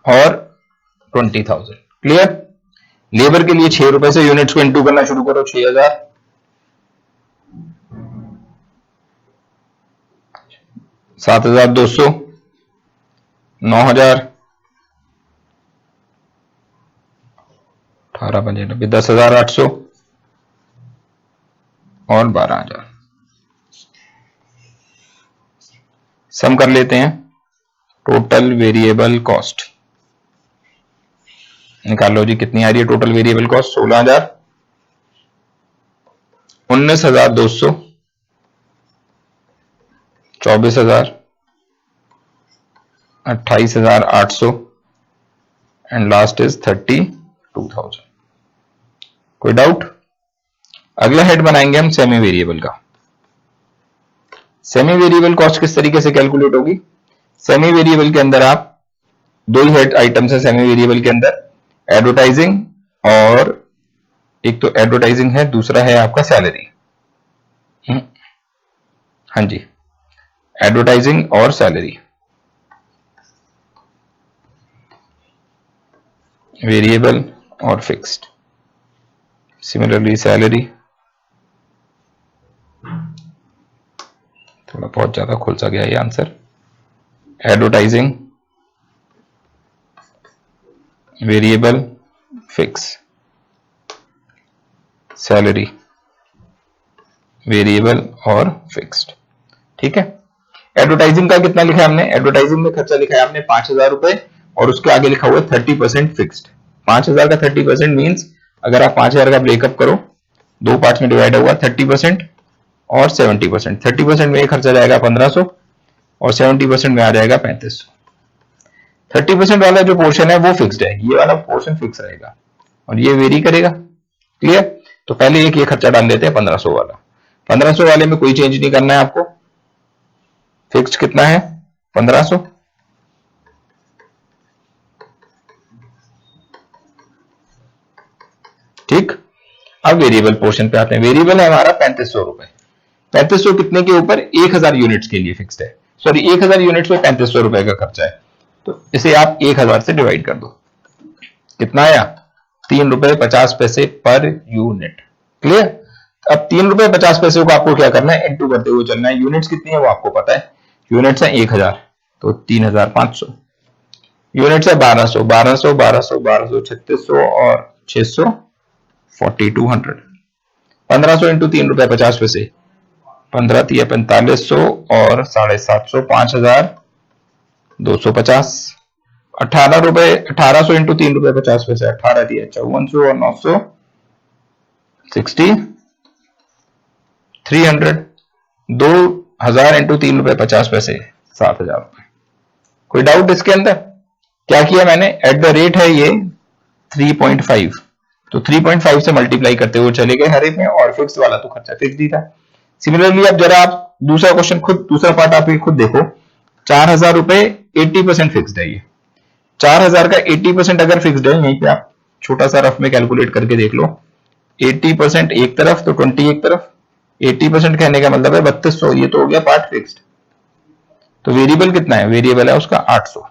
[SPEAKER 1] और 20,000। क्लियर? लेबर के लिए 6 रुपए से यूनिट्स को इंटू करना शुरू करो। 6,000, 7,200, 9,000, 18, 95, 10,800 और 12,000। सम कर लेते हैं। टोटल वेरिएबल कॉस्ट निकाल लो जी, कितनी आ रही है total variable cost? 16,000, 19,200, 24,000, 28,800 and last is 32,000। कोई डाउट? अगला हेड बनाएंगे हम सेमी वेरिएबल का। सेमी वेरिएबल कॉस्ट किस तरीके से कैलकुलेट होगी? सेमी वेरिएबल के अंदर आप दो ही हेड आइटम्स है सेमी वेरिएबल के अंदर, एडवर्टाइजिंग और एक तो एडवर्टाइजिंग है, दूसरा है आपका सैलरी। हाँ जी, एडवर्टाइजिंग और सैलरी, वेरिएबल और फिक्स्ड। सिमिलरली सैलरी, थोड़ा बहुत ज्यादा खुल सा गया ये answer. Advertising, variable, fix, salary, variable और फिक्स्ड। ठीक है। एडवर्टाइजिंग का कितना लिखा है हमने? एडवर्टाइजिंग में खर्चा लिखा है हमने 5,000 रुपए और उसके आगे लिखा हुआ है 30% फिक्स्ड। 5,000 का 30% मींस अगर आप 5,000 का ब्रेकअप करो, दो पार्ट्स में डिवाइड हुआ 30% और 70%। 30% में ये खर्चा जाएगा 1,500 और 70% में आ जाएगा 3,500। 30% वाला जो पोर्शन है वो फिक्स्ड है, ये वाला पोर्शन फिक्स रहेगा और ये वेरी करेगा। क्लियर? तो पहले एक ये खर्चा डाल लेते हैं 1,500 वाला। 1,500 वाले में कोई चेंज नहीं करना है आपको। फिक्स्ड कितना है? 1,500। ठीक। अब वेरिएबल पोर्शन पे आते हैं। वेरिएबल है हमारा 3,500 रुपए। 3,500 कितने के ऊपर? 1,000 यूनिट्स के लिए फिक्स्ड है। सॉरी, 1,000 यूनिट्स में 3,500 रुपए का खर्चा है, तो इसे आप 1,000 से डिवाइड कर दो। कितना आया? 3 रुपए 50 पैसे पर यूनिट। क्लियर? अब 3 रुपए 50 पैसे को आपको क्या करना है? इंटू करते हुए चलना है। यूनिट्स कितनी है वो आपको पता है, यूनिट्स है 1,000, तो 3,500। यूनिट्स है 1,200, 1,200, 1,200, 1,200, 3,600 और 600, 4,200। 1,500 इंटू 3 रुपए 50 पैसे, 15 तिया 4,500 और 750, 5,250। 18 रुपए 1,800 इंटू 3 रुपए 50 पैसे, 18 दिया 5,400 और 900, 300। 2,000 इंटू 3 रुपए 50 पैसे, 7,000 रुपए। कोई डाउट इसके अंदर? क्या किया मैंने? एट द रेट है ये 3.5, तो 3.5 से मल्टीप्लाई करते हुए चले गए हर एक में, और फिक्स वाला तो खर्चा फिक्स ही था। सिमिलरली अब जरा आप दूसरा क्वेश्चन खुद, दूसरा पार्ट आप खुद देखो। 4,000 रुपए 80% फिक्स्ड है। ये 4,000 का 80% अगर फिक्स्ड है, यहीं पे आप छोटा सा रफ में कैलकुलेट करके देख लो। 80% एक तरफ तो 20 एक तरफ। 80% कहने का मतलब है 3,200, ये तो हो गया पार्ट फिक्स्ड। तो वेरिएबल कितना है? वेरिएबल है उसका 800।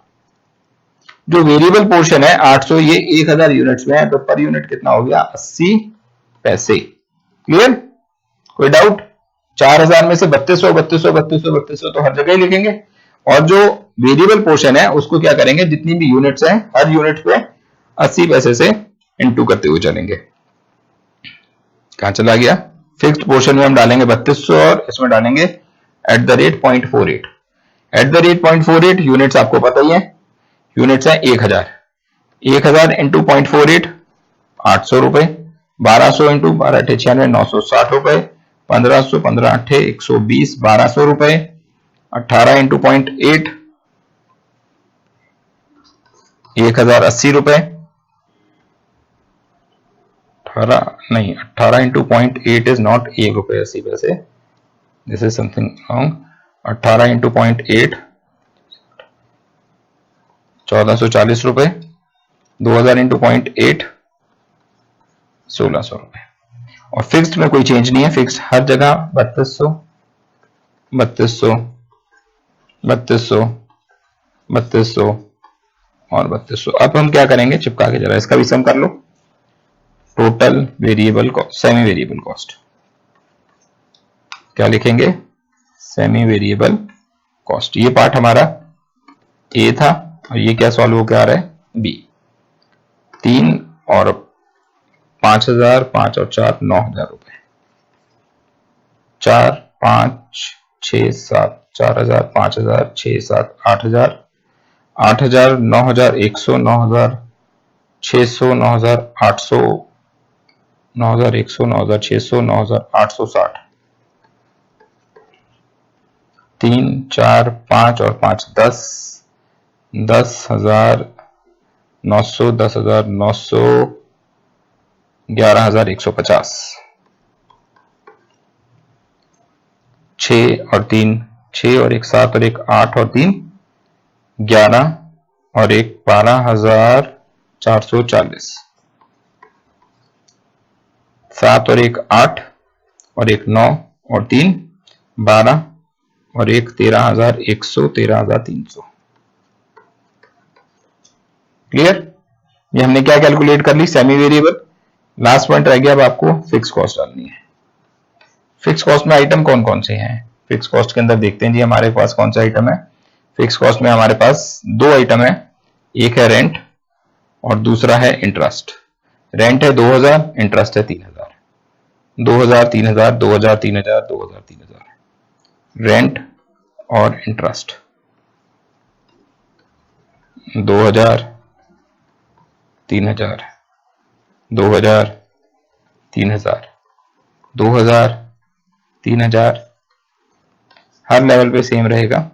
[SPEAKER 1] जो वेरिएबल पोर्शन है 800, ये 1,000 यूनिट्स में है, तो पर यूनिट कितना हो गया? 80 पैसे। क्लियर? कोई डाउट? 4,000 में से 3,200, 3,200, 3,200, 3,200 तो हर जगह ही लिखेंगे, और जो वेरिएबल पोर्शन है उसको क्या करेंगे? जितनी भी यूनिट्स हैं हर यूनिट पे 80 पैसे से इंटू करते हुए चलेंगे। कहां चला गया? फिक्स्ड पोर्शन में हम डालेंगे 3,200 और इसमें डालेंगे eight the rate 0.48। Eight the rate 0.48, units आपको पता ही है, यूनिट्स है 1,000। 1,000 इंटू 0.48, 800 रुपए। 1,200 इंटू 12 × 96, 960 रुपए। 1,500, 15 × 8, 120, 1,200 रुपए। 18 इंटू 0.8, 1,080 रुपए। 18 इंटू 0.8 इज नॉट 1 रुपए 80 पैसे, this is something wrong. 18 into 0.8 1440 रुपए, 2000 इंटू 0.8 1600 रुपए। और फिक्स्ड में कोई चेंज नहीं है, फिक्स्ड हर जगह 3200 3200 3200 3200 और 3200। अब हम क्या करेंगे, चिपका के जरा इसका भी सम कर लो। Total variable cost, semi variable cost क्या लिखेंगे, सेमी वेरिएबल कॉस्ट। ये पार्ट हमारा ए था और ये क्या सॉल्व होकर आ रहा है, बी। 3 और 5000, 5 और 4 9000 रुपए, 4 5 6 7 4000 5000 6 7 8000 8000 9100 9600 9800 9100 9600 9860 3 4 5 और 5 10 10000 900 10900 11150 6 और 3 6 और 1 7 और 1 8 और 3 11 और 1 12440 7 और 1 8 और 1 9 और 3 12 और 1 13100 13300। क्लियर। ये हमने क्या कैलकुलेट कर ली, सेमी वेरिएबल। लास्ट पॉइंट रह गया, अब आपको फिक्स कॉस्ट डालनी है। फिक्स कॉस्ट में आइटम कौन कौन से हैं, फिक्स कॉस्ट के अंदर देखते हैं जी हमारे पास कौन सा आइटम है। फिक्स कॉस्ट में हमारे पास 2 आइटम है, एक है रेंट और दूसरा है इंटरेस्ट। रेंट है 2000, इंटरेस्ट है 3000। 2000 3000 2000 3000 2000 3000, रेंट और इंटरेस्ट 2000 3000 2000 3000 2000 3000, हर लेवल पे सेम रहेगा।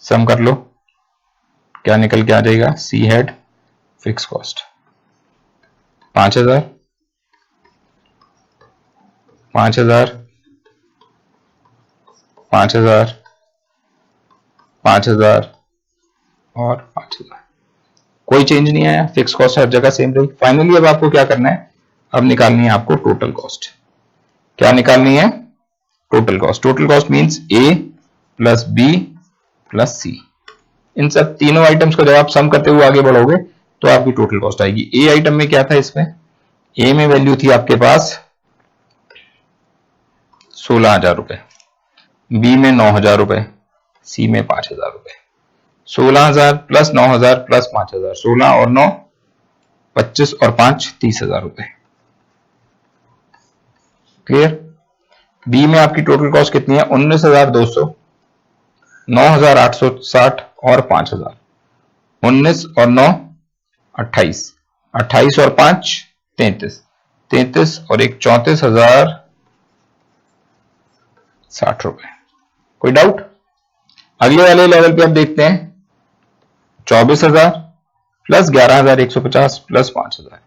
[SPEAKER 1] सम कर लो, क्या निकल के आ जाएगा, सी हेड फिक्स कॉस्ट 5000 5000 5000 5000 और 5000, कोई चेंज नहीं आया, फिक्स कॉस्ट हर जगह सेम रही। फाइनली अब आपको क्या करना है, अब निकालनी है आपको टोटल कॉस्ट। क्या निकालनी है, total cost. Total cost means A plus B plus C. इन सब तीनों आइटम्स को जब आप सम करते हुए आगे बढ़ोगे तो आपकी टोटल कॉस्ट आएगी। ए आइटम में क्या था, इसमें ए में वैल्यू थी आपके पास 16000 रुपए, बी में 9000 रुपए, सी में 5000 रुपए। 16000 प्लस 9000 प्लस 5000, 16 और 9 25 और 5 30,000 रुपए। क्लियर। बी में आपकी टोटल कॉस्ट कितनी है, 19,200, 9,860 और 5,000। 19 और 9 28, 28 और 5 33, 33 और 1 34,060 रुपए। कोई डाउट। अगले वाले लेवल पे आप देखते हैं 24,000 प्लस 11,150 प्लस 5,000,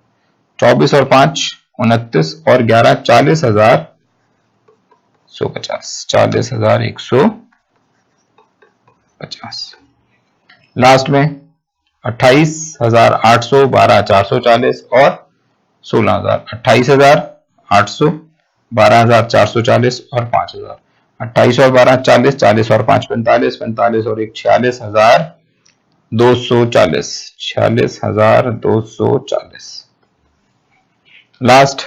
[SPEAKER 1] 24 और 5 29 और 11 40,150, 40,150। लास्ट में 28,800 12,440 और 16,000, 28,800 12,440 और 5,000। 28 और 12 40, 40 और 5 45, 45 और 1 46,240, 46,240। लास्ट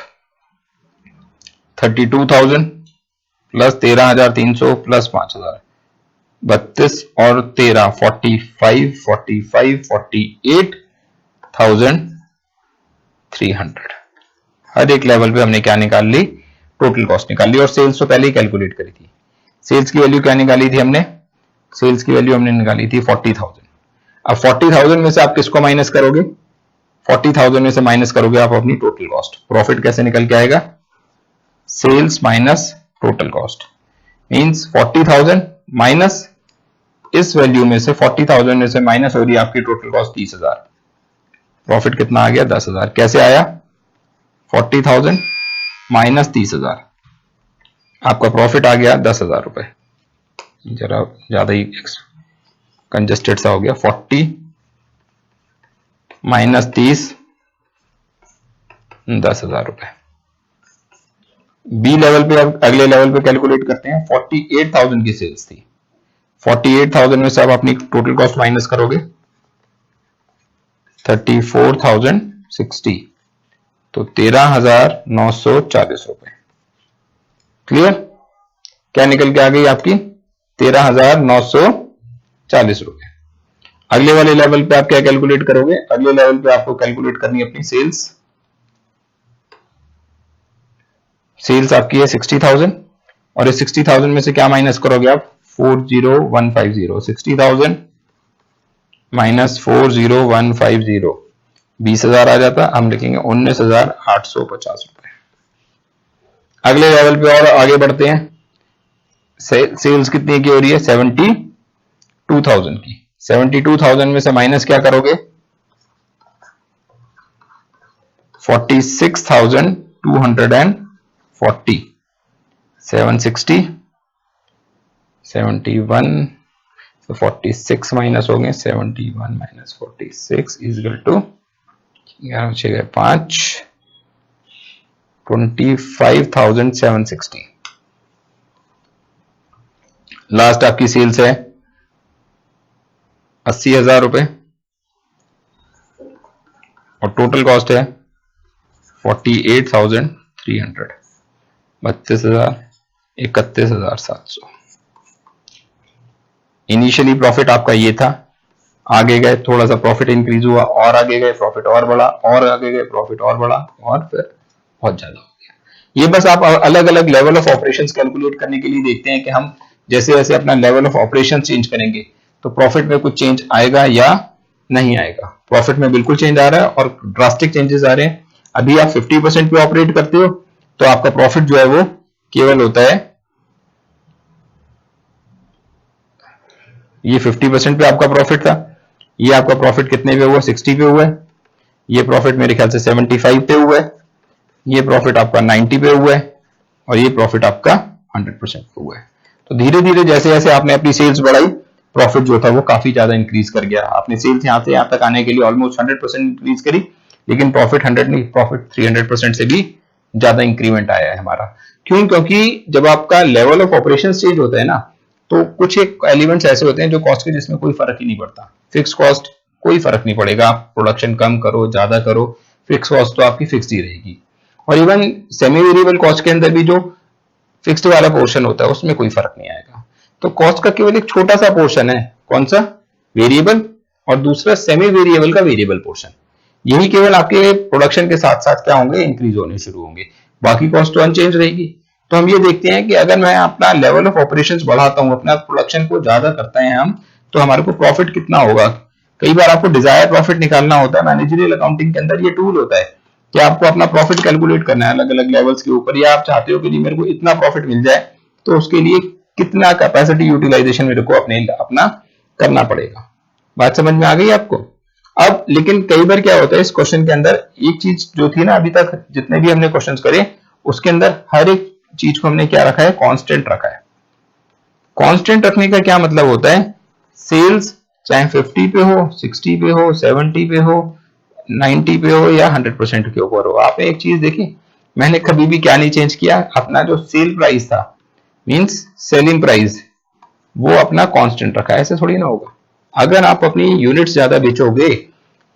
[SPEAKER 1] 32,000 प्लस 13,300 प्लस 5,000, 32 और 13 45 45 48,300। हर एक लेवल पे हमने क्या निकाल ली, टोटल कॉस्ट निकाल ली। और सेल्स तो पहले ही कैलकुलेट करी थी। सेल्स की वैल्यू क्या निकाली थी हमने, सेल्स की वैल्यू हमने निकाली थी 40,000। अब 40,000 में से आप किसको माइनस करोगे, 40,000 में से माइनस करोगे आप अपनी टोटल कॉस्ट। प्रॉफिट कैसे निकल के आएगा, sales minus total cost means 40,000 minus इस वैल्यू में से 40,000 में से माइनस हो रही है आपकी टोटल कॉस्ट 30,000। प्रॉफिट कितना आ गया, 10,000। कैसे आया, 40,000 माइनस 30,000, आपका प्रॉफिट आ गया 10,000 रुपए। जरा ज्यादा ही कंजस्टेड सा हो गया। 40 माइनस 30, 10,000 रुपए। बी लेवल पे अब अगले लेवल पे कैलकुलेट करते हैं। 48,000 की सेल्स थी। 48,000 में से आप अपनी टोटल कॉस्ट माइनस करोगे 34,060, तो 13,940 रुपए। क्लियर? क्या निकल के आ गई आपकी? 13,940 रुपए। अगले वाले लेवल पे आप क्या कैलकुलेट करोगे? अगले लेवल पे आपको कैलकुलेट करनी है अपनी सेल्स। सेल्स आपकी है 60,000 और इस 60,000 में से क्या माइनस करोगे आप? 40,150। 60,000 माइनस 40,150 20,000 आ जाता। हम लिखेंगे 19,850 रुपए। अगले लेवल पे और आगे बढ़ते हैं। सेल्स कितनी की हो रही है? 72,000 की। 72,000 में से माइनस क्या करोगे? 46,240। 760, 71, 46 माइनस हो गए। 71 minus 46 is equal to 5, 25,760। Last आपकी सेल्स है 80,000 रुपए और टोटल कॉस्ट है 48,300। 32,000, 31,700। इनिशियली प्रॉफिट आपका ये था, आगे गए थोड़ा सा प्रॉफिट इंक्रीज हुआ, और आगे गए प्रॉफिट और बढ़ा, और आगे गए प्रॉफिट और बढ़ा, और फिर बहुत ज्यादा हो गया। ये बस आप अलग अलग लेवल ऑफ ऑपरेशंस कैलकुलेट करने के लिए देखते हैं कि हम जैसे जैसे अपना लेवल ऑफ ऑपरेशन चेंज करेंगे तो प्रॉफिट में कुछ चेंज आएगा या नहीं आएगा। प्रॉफिट में बिल्कुल चेंज आ रहा है और ड्रास्टिक चेंजेस आ रहे हैं। अभी आप 50% पे ऑपरेट करते हो तो आपका प्रॉफिट जो है वो केवल होता है, ये 50% पे आपका प्रॉफिट था, ये आपका प्रॉफिट कितने पे हुआ? 60 पे हुआ है। ये प्रॉफिट मेरे ख्याल से 75 पे हुआ है। ये प्रॉफिट आपका 90 पे हुआ है और ये प्रॉफिट आपका 100% पे हुआ है। तो धीरे धीरे जैसे जैसे आपने अपनी सेल्स बढ़ाई, प्रॉफिट जो था वो काफी ज्यादा इंक्रीज कर गया। आपने सेल्स यहां से यहां तक आने के लिए ऑलमोस्ट 100% इंक्रीज करी, लेकिन प्रॉफिट 100 नहीं, प्रॉफिट 300% से भी ज्यादा इंक्रीमेंट आया है हमारा। क्यों? क्योंकि जब आपका लेवल ऑफ ऑपरेशन चेंज होता है ना, तो कुछ एक एलिमेंट्स ऐसे होते हैं जो कॉस्ट के जिसमें कोई फर्क ही नहीं पड़ता। फिक्स कॉस्ट कोई फर्क नहीं पड़ेगा, आप प्रोडक्शन कम करो ज्यादा करो, फिक्स कॉस्ट तो आपकी फिक्स ही रहेगी। और इवन सेमी वेरिएबल कॉस्ट के अंदर भी जो फिक्स्ड वाला पोर्शन होता है उसमें कोई फर्क नहीं आएगा। तो कॉस्ट का केवल एक छोटा सा पोर्शन है, कौन सा? वेरिएबल, और दूसरा सेमी वेरिएबल का वेरिएबल पोर्शन। यही केवल आपके प्रोडक्शन के साथ साथ क्या होंगे? इंक्रीज होने शुरू होंगे। बाकी कॉस्ट तो अनचेंज रहेगी। तो हम ये देखते हैं कि अगर मैं अपना लेवल ऑफ ऑपरेशंस बढ़ाता हूं, अपना प्रोडक्शन को ज्यादा करते हैं हम, तो हमारे को प्रॉफिट कितना होगा। कई बार आपको डिजायर प्रॉफिट निकालना होता है। मैनेजरियल अकाउंटिंग के अंदर ये टूल होता है कि आपको अपना प्रॉफिट कैलकुलेट करना है अलग अलग लेवल्स के ऊपर, या आप चाहते हो कि नहीं मेरे को इतना प्रॉफिट मिल जाए, तो उसके लिए कितना कैपेसिटी यूटिलाइजेशन मेरे को अपना करना पड़ेगा। बात समझ में आ गई आपको? अब लेकिन कई बार क्या होता है इस क्वेश्चन के अंदर, एक चीज जो थी ना अभी तक जितने भी हमने क्वेश्चंस करे उसके अंदर हर एक चीज को हमने क्या रखा है? कांस्टेंट रखा है। कांस्टेंट रखने का क्या मतलब होता है? सेल्स चाहे 50 पे हो, 60 पे हो, 70 पे हो, 90 पे हो या 100% के ऊपर हो। आपने एक चीज देखी, मैंने कभी भी क्या नहीं चेंज किया, अपना जो सेल प्राइस था मींस सेलिंग प्राइस, वो अपना कांस्टेंट रखा है। ऐसे थोड़ी ना होगा। अगर आप अपनी यूनिट्स ज्यादा बेचोगे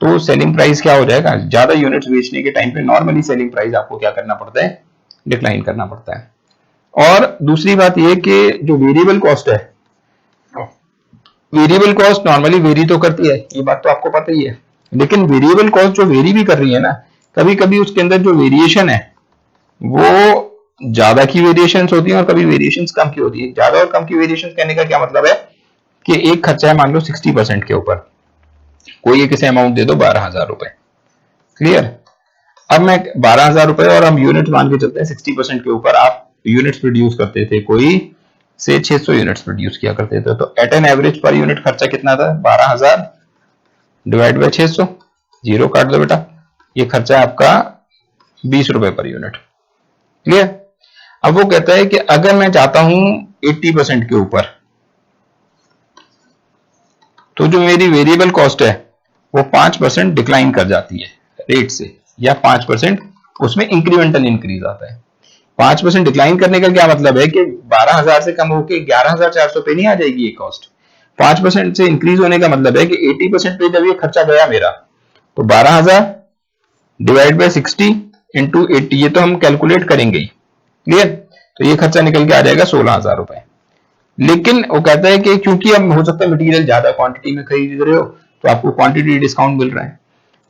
[SPEAKER 1] तो सेलिंग प्राइस क्या हो जाएगा? ज्यादा यूनिट्स बेचने के टाइम पे नॉर्मली सेलिंग प्राइस आपको क्या करना पड़ता है? डिक्लाइन करना पड़ता है। और दूसरी बात यह कि जो वेरिएबल कॉस्ट है, वेरिएबल कॉस्ट नॉर्मली वेरी तो करती है, ये बात तो आपको पता ही है। लेकिन वेरिएबल कॉस्ट जो वेरी भी कर रही है ना, कभी कभी उसके अंदर जो वेरिएशन है वो ज्यादा की वेरिएशंस होती है और कभी वेरिएशंस कम की होती है। ज्यादा और कम की वेरिएशंस कहने का क्या मतलब है कि एक खर्चा है मान लो 60% के ऊपर, कोई एक इसे अमाउंट दे दो 12,000 रुपए। क्लियर? अब मैं 12,000 रुपए और हम यूनिट मान के चलते हैं 60% के ऊपर आप यूनिट्स प्रोड्यूस करते थे, कोई से 600 यूनिट्स प्रोड्यूस किया करते थे, तो at an average per unit खर्चा कितना था? 12,000 डिवाइड बाय 600, जीरो काट दो बेटा, ये खर्चा है आपका 20 रुपए पर यूनिट। क्लियर? अब वो कहता है कि अगर मैं चाहता हूं 80% के ऊपर, तो जो मेरी वेरिएबल कॉस्ट है वो 5% डिक्लाइन कर जाती है रेट से, या 5% उसमें इंक्रीमेंटल इंक्रीज आता है। 5% डिक्लाइन करने का क्या मतलब है कि 12,000 से कम होकर 11,400 पे नहीं आ जाएगी ये कॉस्ट। 5% से इंक्रीज होने का मतलब है कि 80% पे जब ये खर्चा गया मेरा, तो 12,000 डिवाइड बाय 60 इंटू 80, ये तो हम कैलकुलेट करेंगे ही, क्लियर। तो ये खर्चा निकल के आ जाएगा 16,000 रुपए। लेकिन वो कहता है कि क्योंकि अब हो सकता है मटेरियल ज्यादा क्वांटिटी में खरीद रहे हो तो आपको क्वांटिटी डिस्काउंट मिल रहा है,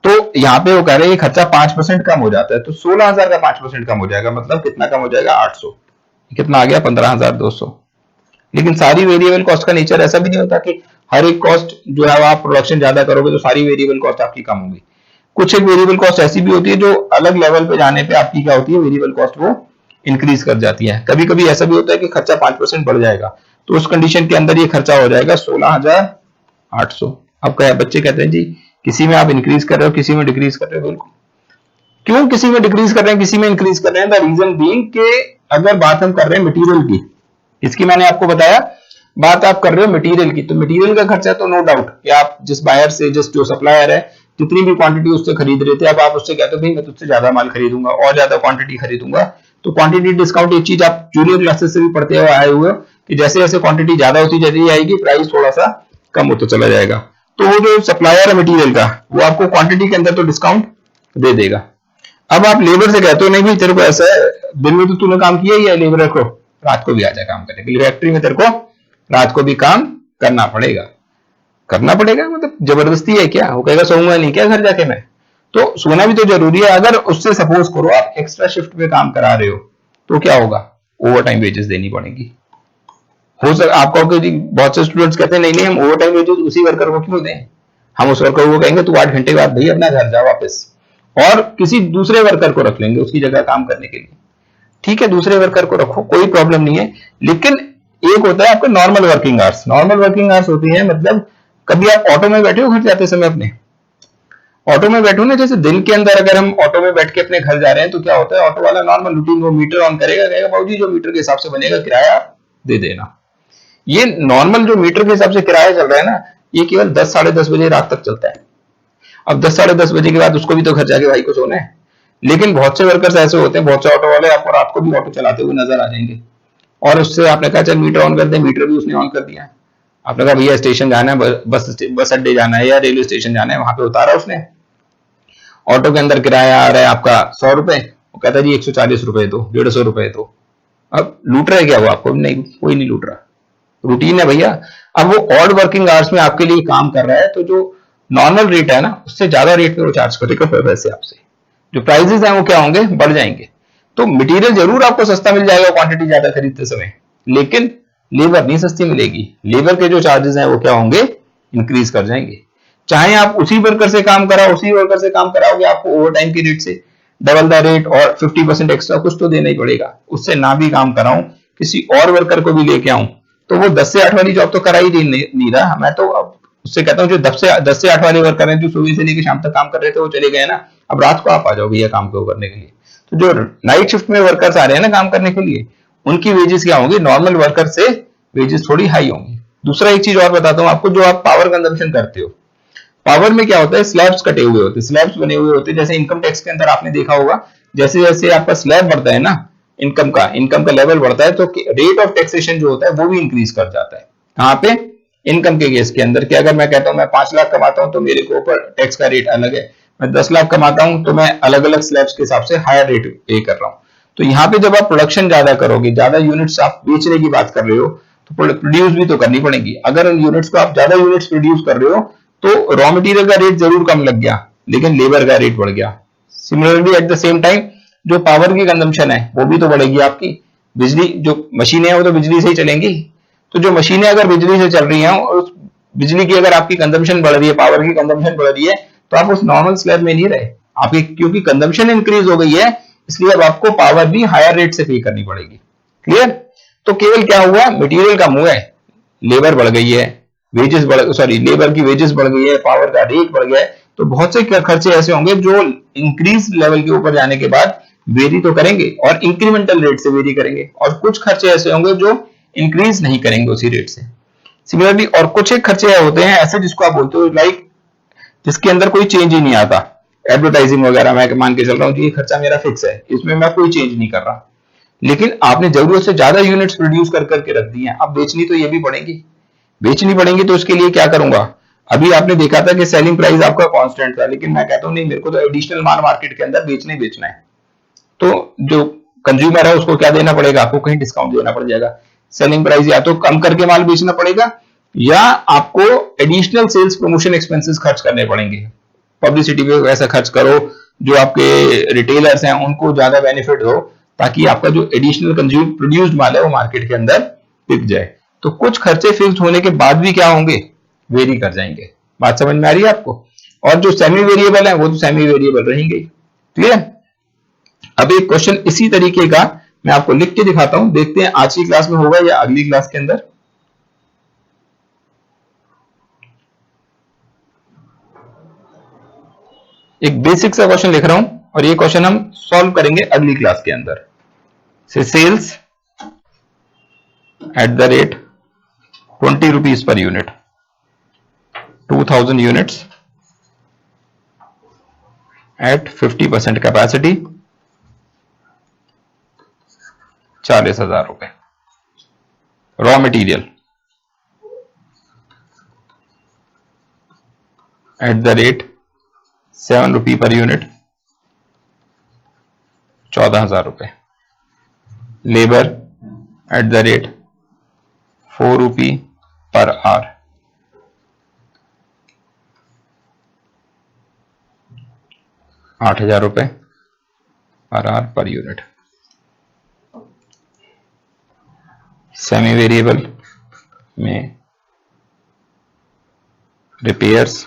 [SPEAKER 1] तो यहाँ पे वो कह रहे हैं खर्चा 5% कम हो जाता है, तो 16,000 का 5% कम हो जाएगा, मतलब कितना कम हो जाएगा 800, कितना आ गया 15,200। लेकिन सारी वेरिएबल कॉस्ट का नेचर ऐसा भी नहीं होता कि हर एक कॉस्ट जो है आप प्रोडक्शन ज्यादा करोगे तो सारी वेरिएबल कॉस्ट आपकी कम होगी। कुछ एक वेरिएबल कॉस्ट ऐसी भी होती है जो अलग लेवल पे जाने पे आपकी क्या होती है, वेरिएबल कॉस्ट वो इंक्रीज कर जाती है। कभी कभी ऐसा भी होता है कि खर्चा 5% बढ़ जाएगा, तो उस कंडीशन के अंदर ये खर्चा हो जाएगा 16,800। अब क्या बच्चे कहते हैं जी किसी में आप इंक्रीज कर रहे हो किसी में डिक्रीज कर रहे हो, बिल्कुल। क्यों किसी में डिक्रीज कर रहे हैं किसी में इंक्रीज कर रहे हैं? द रीजन बीइंग कि अगर बात हम कर रहे हैं मटेरियल की, इसकी मैंने आपको बताया बात आप कर रहे हो मटेरियल की, तो मटेरियल का खर्चा तो नो डाउट कि आप जिस बायर से जिस जो सप्लायर है जितनी भी क्वांटिटी उससे खरीद रहे थे, अब आप उससे कहते हो भाई मैं तुझसे ज्यादा माल खरीदूंगा और ज्यादा क्वांटिटी खरीदूंगा, तो क्वांटिटी डिस्काउंट एक चीज आप जूनियर क्लासेस से भी पढ़ते हुए आए हुए हो कि जैसे जैसे क्वांटिटी ज्यादा होती चली जाएगी प्राइस थोड़ा सा कम होता चला जाएगा। तो वो जो सप्लायर है मटेरियल का वो आपको क्वांटिटी के अंदर तो डिस्काउंट दे देगा। अब आप लेबर से कहते हो नहीं भाई तेरे को ऐसा है दिन में तो तूने काम किया ही है, लेबर को रात को भी आ जाए काम करने के लिए, फैक्ट्री में तेरे को रात को भी काम करना पड़ेगा। करना पड़ेगा मतलब जबरदस्ती है क्या? वो कहेगा सोऊंगा नहीं क्या घर जाके मैं? तो सोना भी तो जरूरी है। अगर उससे सपोज करो आप एक्स्ट्रा शिफ्ट पे काम करा रहे हो तो क्या होगा, ओवर टाइम वेजेस देनी पड़ेगी। हो सक आप कहोगे जी बहुत से स्टूडेंट्स कहते हैं नहीं नहीं हम ओवर टाइम वेजेस उसी वर्कर को क्यों दें, हम उस वर्कर को कहेंगे तू 8 घंटे के बाद भाई अपना घर जा वापस, और किसी दूसरे वर्कर को रख लेंगे उसकी जगह काम करने के लिए। ठीक है दूसरे वर्कर को रखो कोई प्रॉब्लम नहीं है, लेकिन एक होता है आपका normal working hours. Normal working hours होती है मतलब कभी आप ऑटो में बैठे हो घर जाते समय, अपने ऑटो में बैठो ना, जैसे दिन के अंदर अगर हम ऑटो में बैठ के अपने घर जा रहे हैं तो क्या होता है ऑटो वाला नॉर्मल रूटीन वो मीटर ऑन करेगा, कहेगा बाबूजी जो मीटर के हिसाब से बनेगा किराया दे देना। ये नॉर्मल जो मीटर के हिसाब से किराया चल रहा है ना ये केवल 10 साढ़े 10 बजे रात तक चलता है। अब 10 साढ़े 10 बजे के बाद उसको भी तो घर जाके भाई को सोना है। लेकिन बहुत से वर्कर्स ऐसे होते हैं, बहुत से ऑटो वाले आपको रात को भी ऑटो चलाते हुए नजर आ जाएंगे, और उससे आपने कहा चल मीटर ऑन कर दे, मीटर भी उसने ऑन कर दिया है। आपने कहा भैया स्टेशन जाना है, बस अड्डे जाना है या रेलवे स्टेशन जाना है, वहां पे उतारा उसने। ऑटो के अंदर किराया आ रहा है आपका 100 रुपए, वो कहता है जी 140 रुपए दो, 150 रुपए दो। अब लूट रहा है क्या वो आपको? नहीं, कोई नहीं लूट रहा, रूटीन है भैया। अब वो ऑड वर्किंग आवर्स में आपके लिए काम कर रहा है तो जो नॉर्मल रेट है ना उससे ज्यादा रेट पे वो चार्ज करेगा वैसे आपसे, जो प्राइसेस हैं वो क्या होंगे, बढ़ जाएंगे। तो मटेरियल जरूर आपको सस्ता मिल जाएगा क्वांटिटी ज्यादा खरीदते समय, लेकिन लेबर नहीं सस्ती मिलेगी। लेबर के जो चार्जेस हैं वो क्या होंगे, इंक्रीज कर जाएंगे। चाहे आप उसी वर्कर से काम कराओ, उसी वर्कर से काम कराओगे आपको ओवर टाइम की रेट से डबल द रेट और 50% एक्स्ट्रा कुछ तो देना ही पड़ेगा। उससे ना भी काम कराऊं किसी और वर्कर को भी लेके आऊं तो वो 10 से 8 वाली जॉब तो करा ही नहीं रहा। मैं तो अब उससे कहता हूँ जो 10 से 8 वाले वर्कर हैं जो सुबह से लेकर शाम तक काम कर रहे थे वो चले गए ना, अब रात को आप आ जाओ भैया काम को करने के लिए। तो जो नाइट शिफ्ट में वर्कर्स आ रहे हैं ना काम करने के लिए उनकी वेजेस क्या होंगी, नॉर्मल वर्कर से वेजेस थोड़ी हाई होंगी। दूसरा एक चीज और बताता हूँ आपको, जो आप पावर कंजम्पशन करते हो, पावर में क्या होता है स्लैब्स कटे हुए होते हैं, स्लैब्स बने हुए होते हैं। जैसे इनकम टैक्स के अंदर आपने देखा होगा जैसे जैसे आपका स्लैब बढ़ता है ना, इनकम का लेवल बढ़ता है तो रेट ऑफ टैक्सेशन जो होता है वो भी इंक्रीज कर जाता है। कहां पे, इनकम के केस के अंदर कि अगर मैं कहता हूं मैं 5 लाख कमाता हूं तो मेरे को ऊपर टैक्स का रेट अलग है, मैं 10 लाख कमाता हूं तो मैं अलग अलग स्लैब्स के हिसाब से हायर रेट पे कर रहा हूं। तो यहाँ पे जब आप प्रोडक्शन ज्यादा करोगे, ज्यादा यूनिट्स आप बेचने की बात कर रहे हो तो प्रोड्यूस भी तो करनी पड़ेगी। अगर उन यूनिट्स को आप ज्यादा यूनिट्स प्रोड्यूस कर रहे हो तो रॉ मटेरियल का रेट जरूर कम लग गया लेकिन लेबर का रेट बढ़ गया। Similarly at the same time जो पावर की कंजम्पशन है वो भी तो बढ़ेगी आपकी। बिजली जो मशीनें हैं वो तो बिजली से ही चलेंगी, तो जो मशीनें अगर बिजली से चल रही हैं और उस बिजली की अगर आपकी कंजम्पशन बढ़ रही है, पावर की कंजम्पशन बढ़ रही है, तो आप उस नॉर्मल स्लैब में नहीं रहे। आपकी क्योंकि कंजम्पशन इंक्रीज हो गई है इसलिए अब आपको पावर भी हायर रेट से पे करनी पड़ेगी। क्लियर? तो केवल क्या हुआ, मटेरियल कम हुआ है, लेबर बढ़ गई है, वेजेस लेबर की वेजेस बढ़ गई है, पावर का रेट बढ़ गया है। तो बहुत से खर्चे ऐसे होंगे जो इंक्रीज लेवल के ऊपर जाने के बाद वेरी तो करेंगे और इंक्रीमेंटल रेट से वेरी करेंगे, और कुछ खर्चे ऐसे होंगे जो इंक्रीज नहीं करेंगे उसी रेट से। सिमिलरली और कुछ एक खर्चे होते हैं ऐसे जिसको आप बोलते हो लाइक जिसके अंदर कोई चेंज ही नहीं आता, एडवर्टाइजिंग वगैरह मैं मान के चल रहा हूँ कि ये खर्चा मेरा फिक्स है, इसमें मैं कोई चेंज नहीं कर रहा, लेकिन आपने जरूरत से ज्यादा यूनिट्स प्रोड्यूस कर करके रख दी हैं, अब बेचनी तो ये भी पड़ेंगी, बेचनी पड़ेंगी, तो उसके लिए क्या करूंगा? अभी आपने देखा था कि सेलिंग प्राइस आपका कांस्टेंट था, लेकिन मैं कहता हूं नहीं, मेरे को तो एडिशनल माल मार्केट के अंदर बेचना है, तो जो कंज्यूमर है उसको क्या देना पड़ेगा? आपको कहीं डिस्काउंट देना पड़ जाएगा। सेलिंग प्राइस या तो कम करके माल बेचना पड़ेगा या आपको एडिशनल सेल्स प्रमोशन एक्सपेंसेस खर्च करने पड़ेंगे। पब्लिसिटी पे ऐसा खर्च करो जो आपके रिटेलर्स हैं उनको ज्यादा बेनिफिट हो, ताकि आपका जो एडिशनल कंज्यूम प्रोड्यूस्ड माल है वो मार्केट के अंदर बिक जाए। तो कुछ खर्चे फिक्स्ड होने के बाद भी क्या होंगे? वेरी कर जाएंगे। बात समझ में आ रही है आपको? और जो सेमी वेरिएबल है वो तो सेमी वेरिएबल रहेंगे। क्लियर? अब एक क्वेश्चन इसी तरीके का मैं आपको लिख के दिखाता हूं, देखते हैं आज की क्लास में होगा या अगली क्लास के अंदर। एक बेसिक सा क्वेश्चन लिख रहा हूं और ये क्वेश्चन हम सॉल्व करेंगे अगली क्लास के अंदर। से sales at the rate 20 rupees per unit, 2000 units at 50% capacity, 40,000 रुपए। Raw material at the rate 7 rupee per unit, 14,000 रुपए। Labour at the rate 4 rupee per hour, 8,000 रुपए per hour per unit. Semi variable में repairs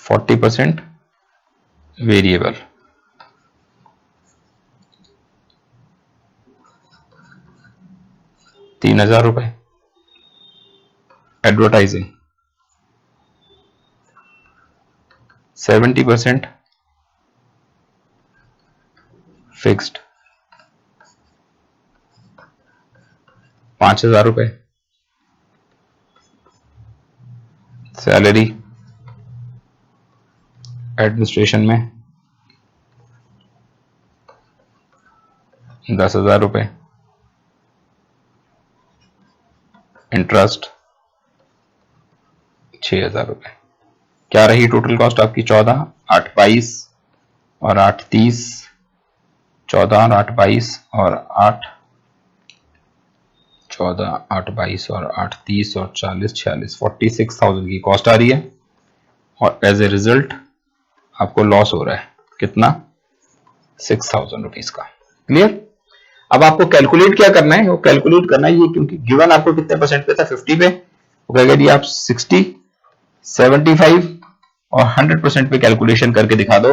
[SPEAKER 1] 40% variable, ₹3,000। Advertising 70% fixed, 5,000 रुपए। Salary administration में 10,000 रुपए। Interest 6,000 रुपए। क्या रही टोटल कॉस्ट आपकी? 14, 8, 22 और 8, 30, 14, 8, 22 और 8, 14, 8, 22 और 8, 30 और 40, 46, 46,000 की कॉस्ट आ रही है और एज ए रिजल्ट आपको लॉस हो रहा है कितना? 6,000 रुपीज का। क्लियर? अब आपको कैलकुलेट क्या करना है? वो कैलकुलेट करना है ये, क्योंकि गिवन आपको कितने परसेंट पे था? 50 पे। वो कहेगा जी आप 60, 75 और 100% पे कैलकुलेशन करके दिखा दो,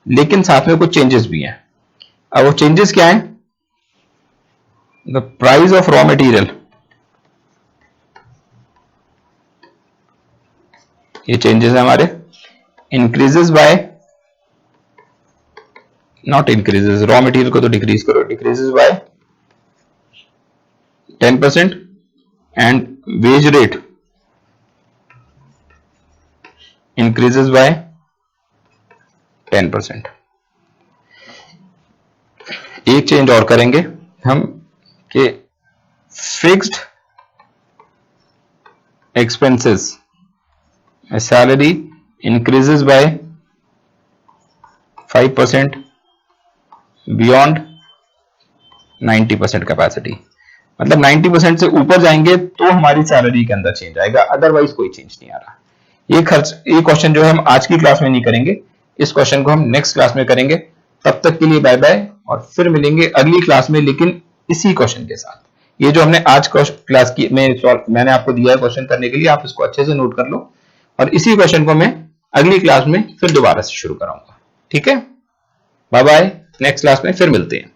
[SPEAKER 1] लेकिन साथ में कुछ चेंजेस भी हैं। अब वो चेंजेस क्या है? The price of raw material, ये चेंजेस है हमारे, increases by, not increases, raw material को तो डिक्रीज करो, decreases by 10% and wage rate increases by 10%। एक चेंज और करेंगे हम कि fixed expenses salary increases by 5% beyond 90% capacity. मतलब 90% से ऊपर जाएंगे तो हमारी सैलरी के अंदर चेंज आएगा, अदरवाइज कोई चेंज नहीं आ रहा। ये क्वेश्चन जो है हम आज की क्लास में नहीं करेंगे, इस क्वेश्चन को हम नेक्स्ट क्लास में करेंगे। तब तक के लिए बाय बाय और फिर मिलेंगे अगली क्लास में, लेकिन इसी क्वेश्चन के साथ। ये जो हमने आज क्लास की मैंने आपको दिया है क्वेश्चन करने के लिए, आप इसको अच्छे से नोट कर लो और इसी क्वेश्चन को मैं अगली क्लास में फिर दोबारा से शुरू कराऊंगा। ठीक है? बाय बाय, नेक्स्ट क्लास में फिर मिलते हैं।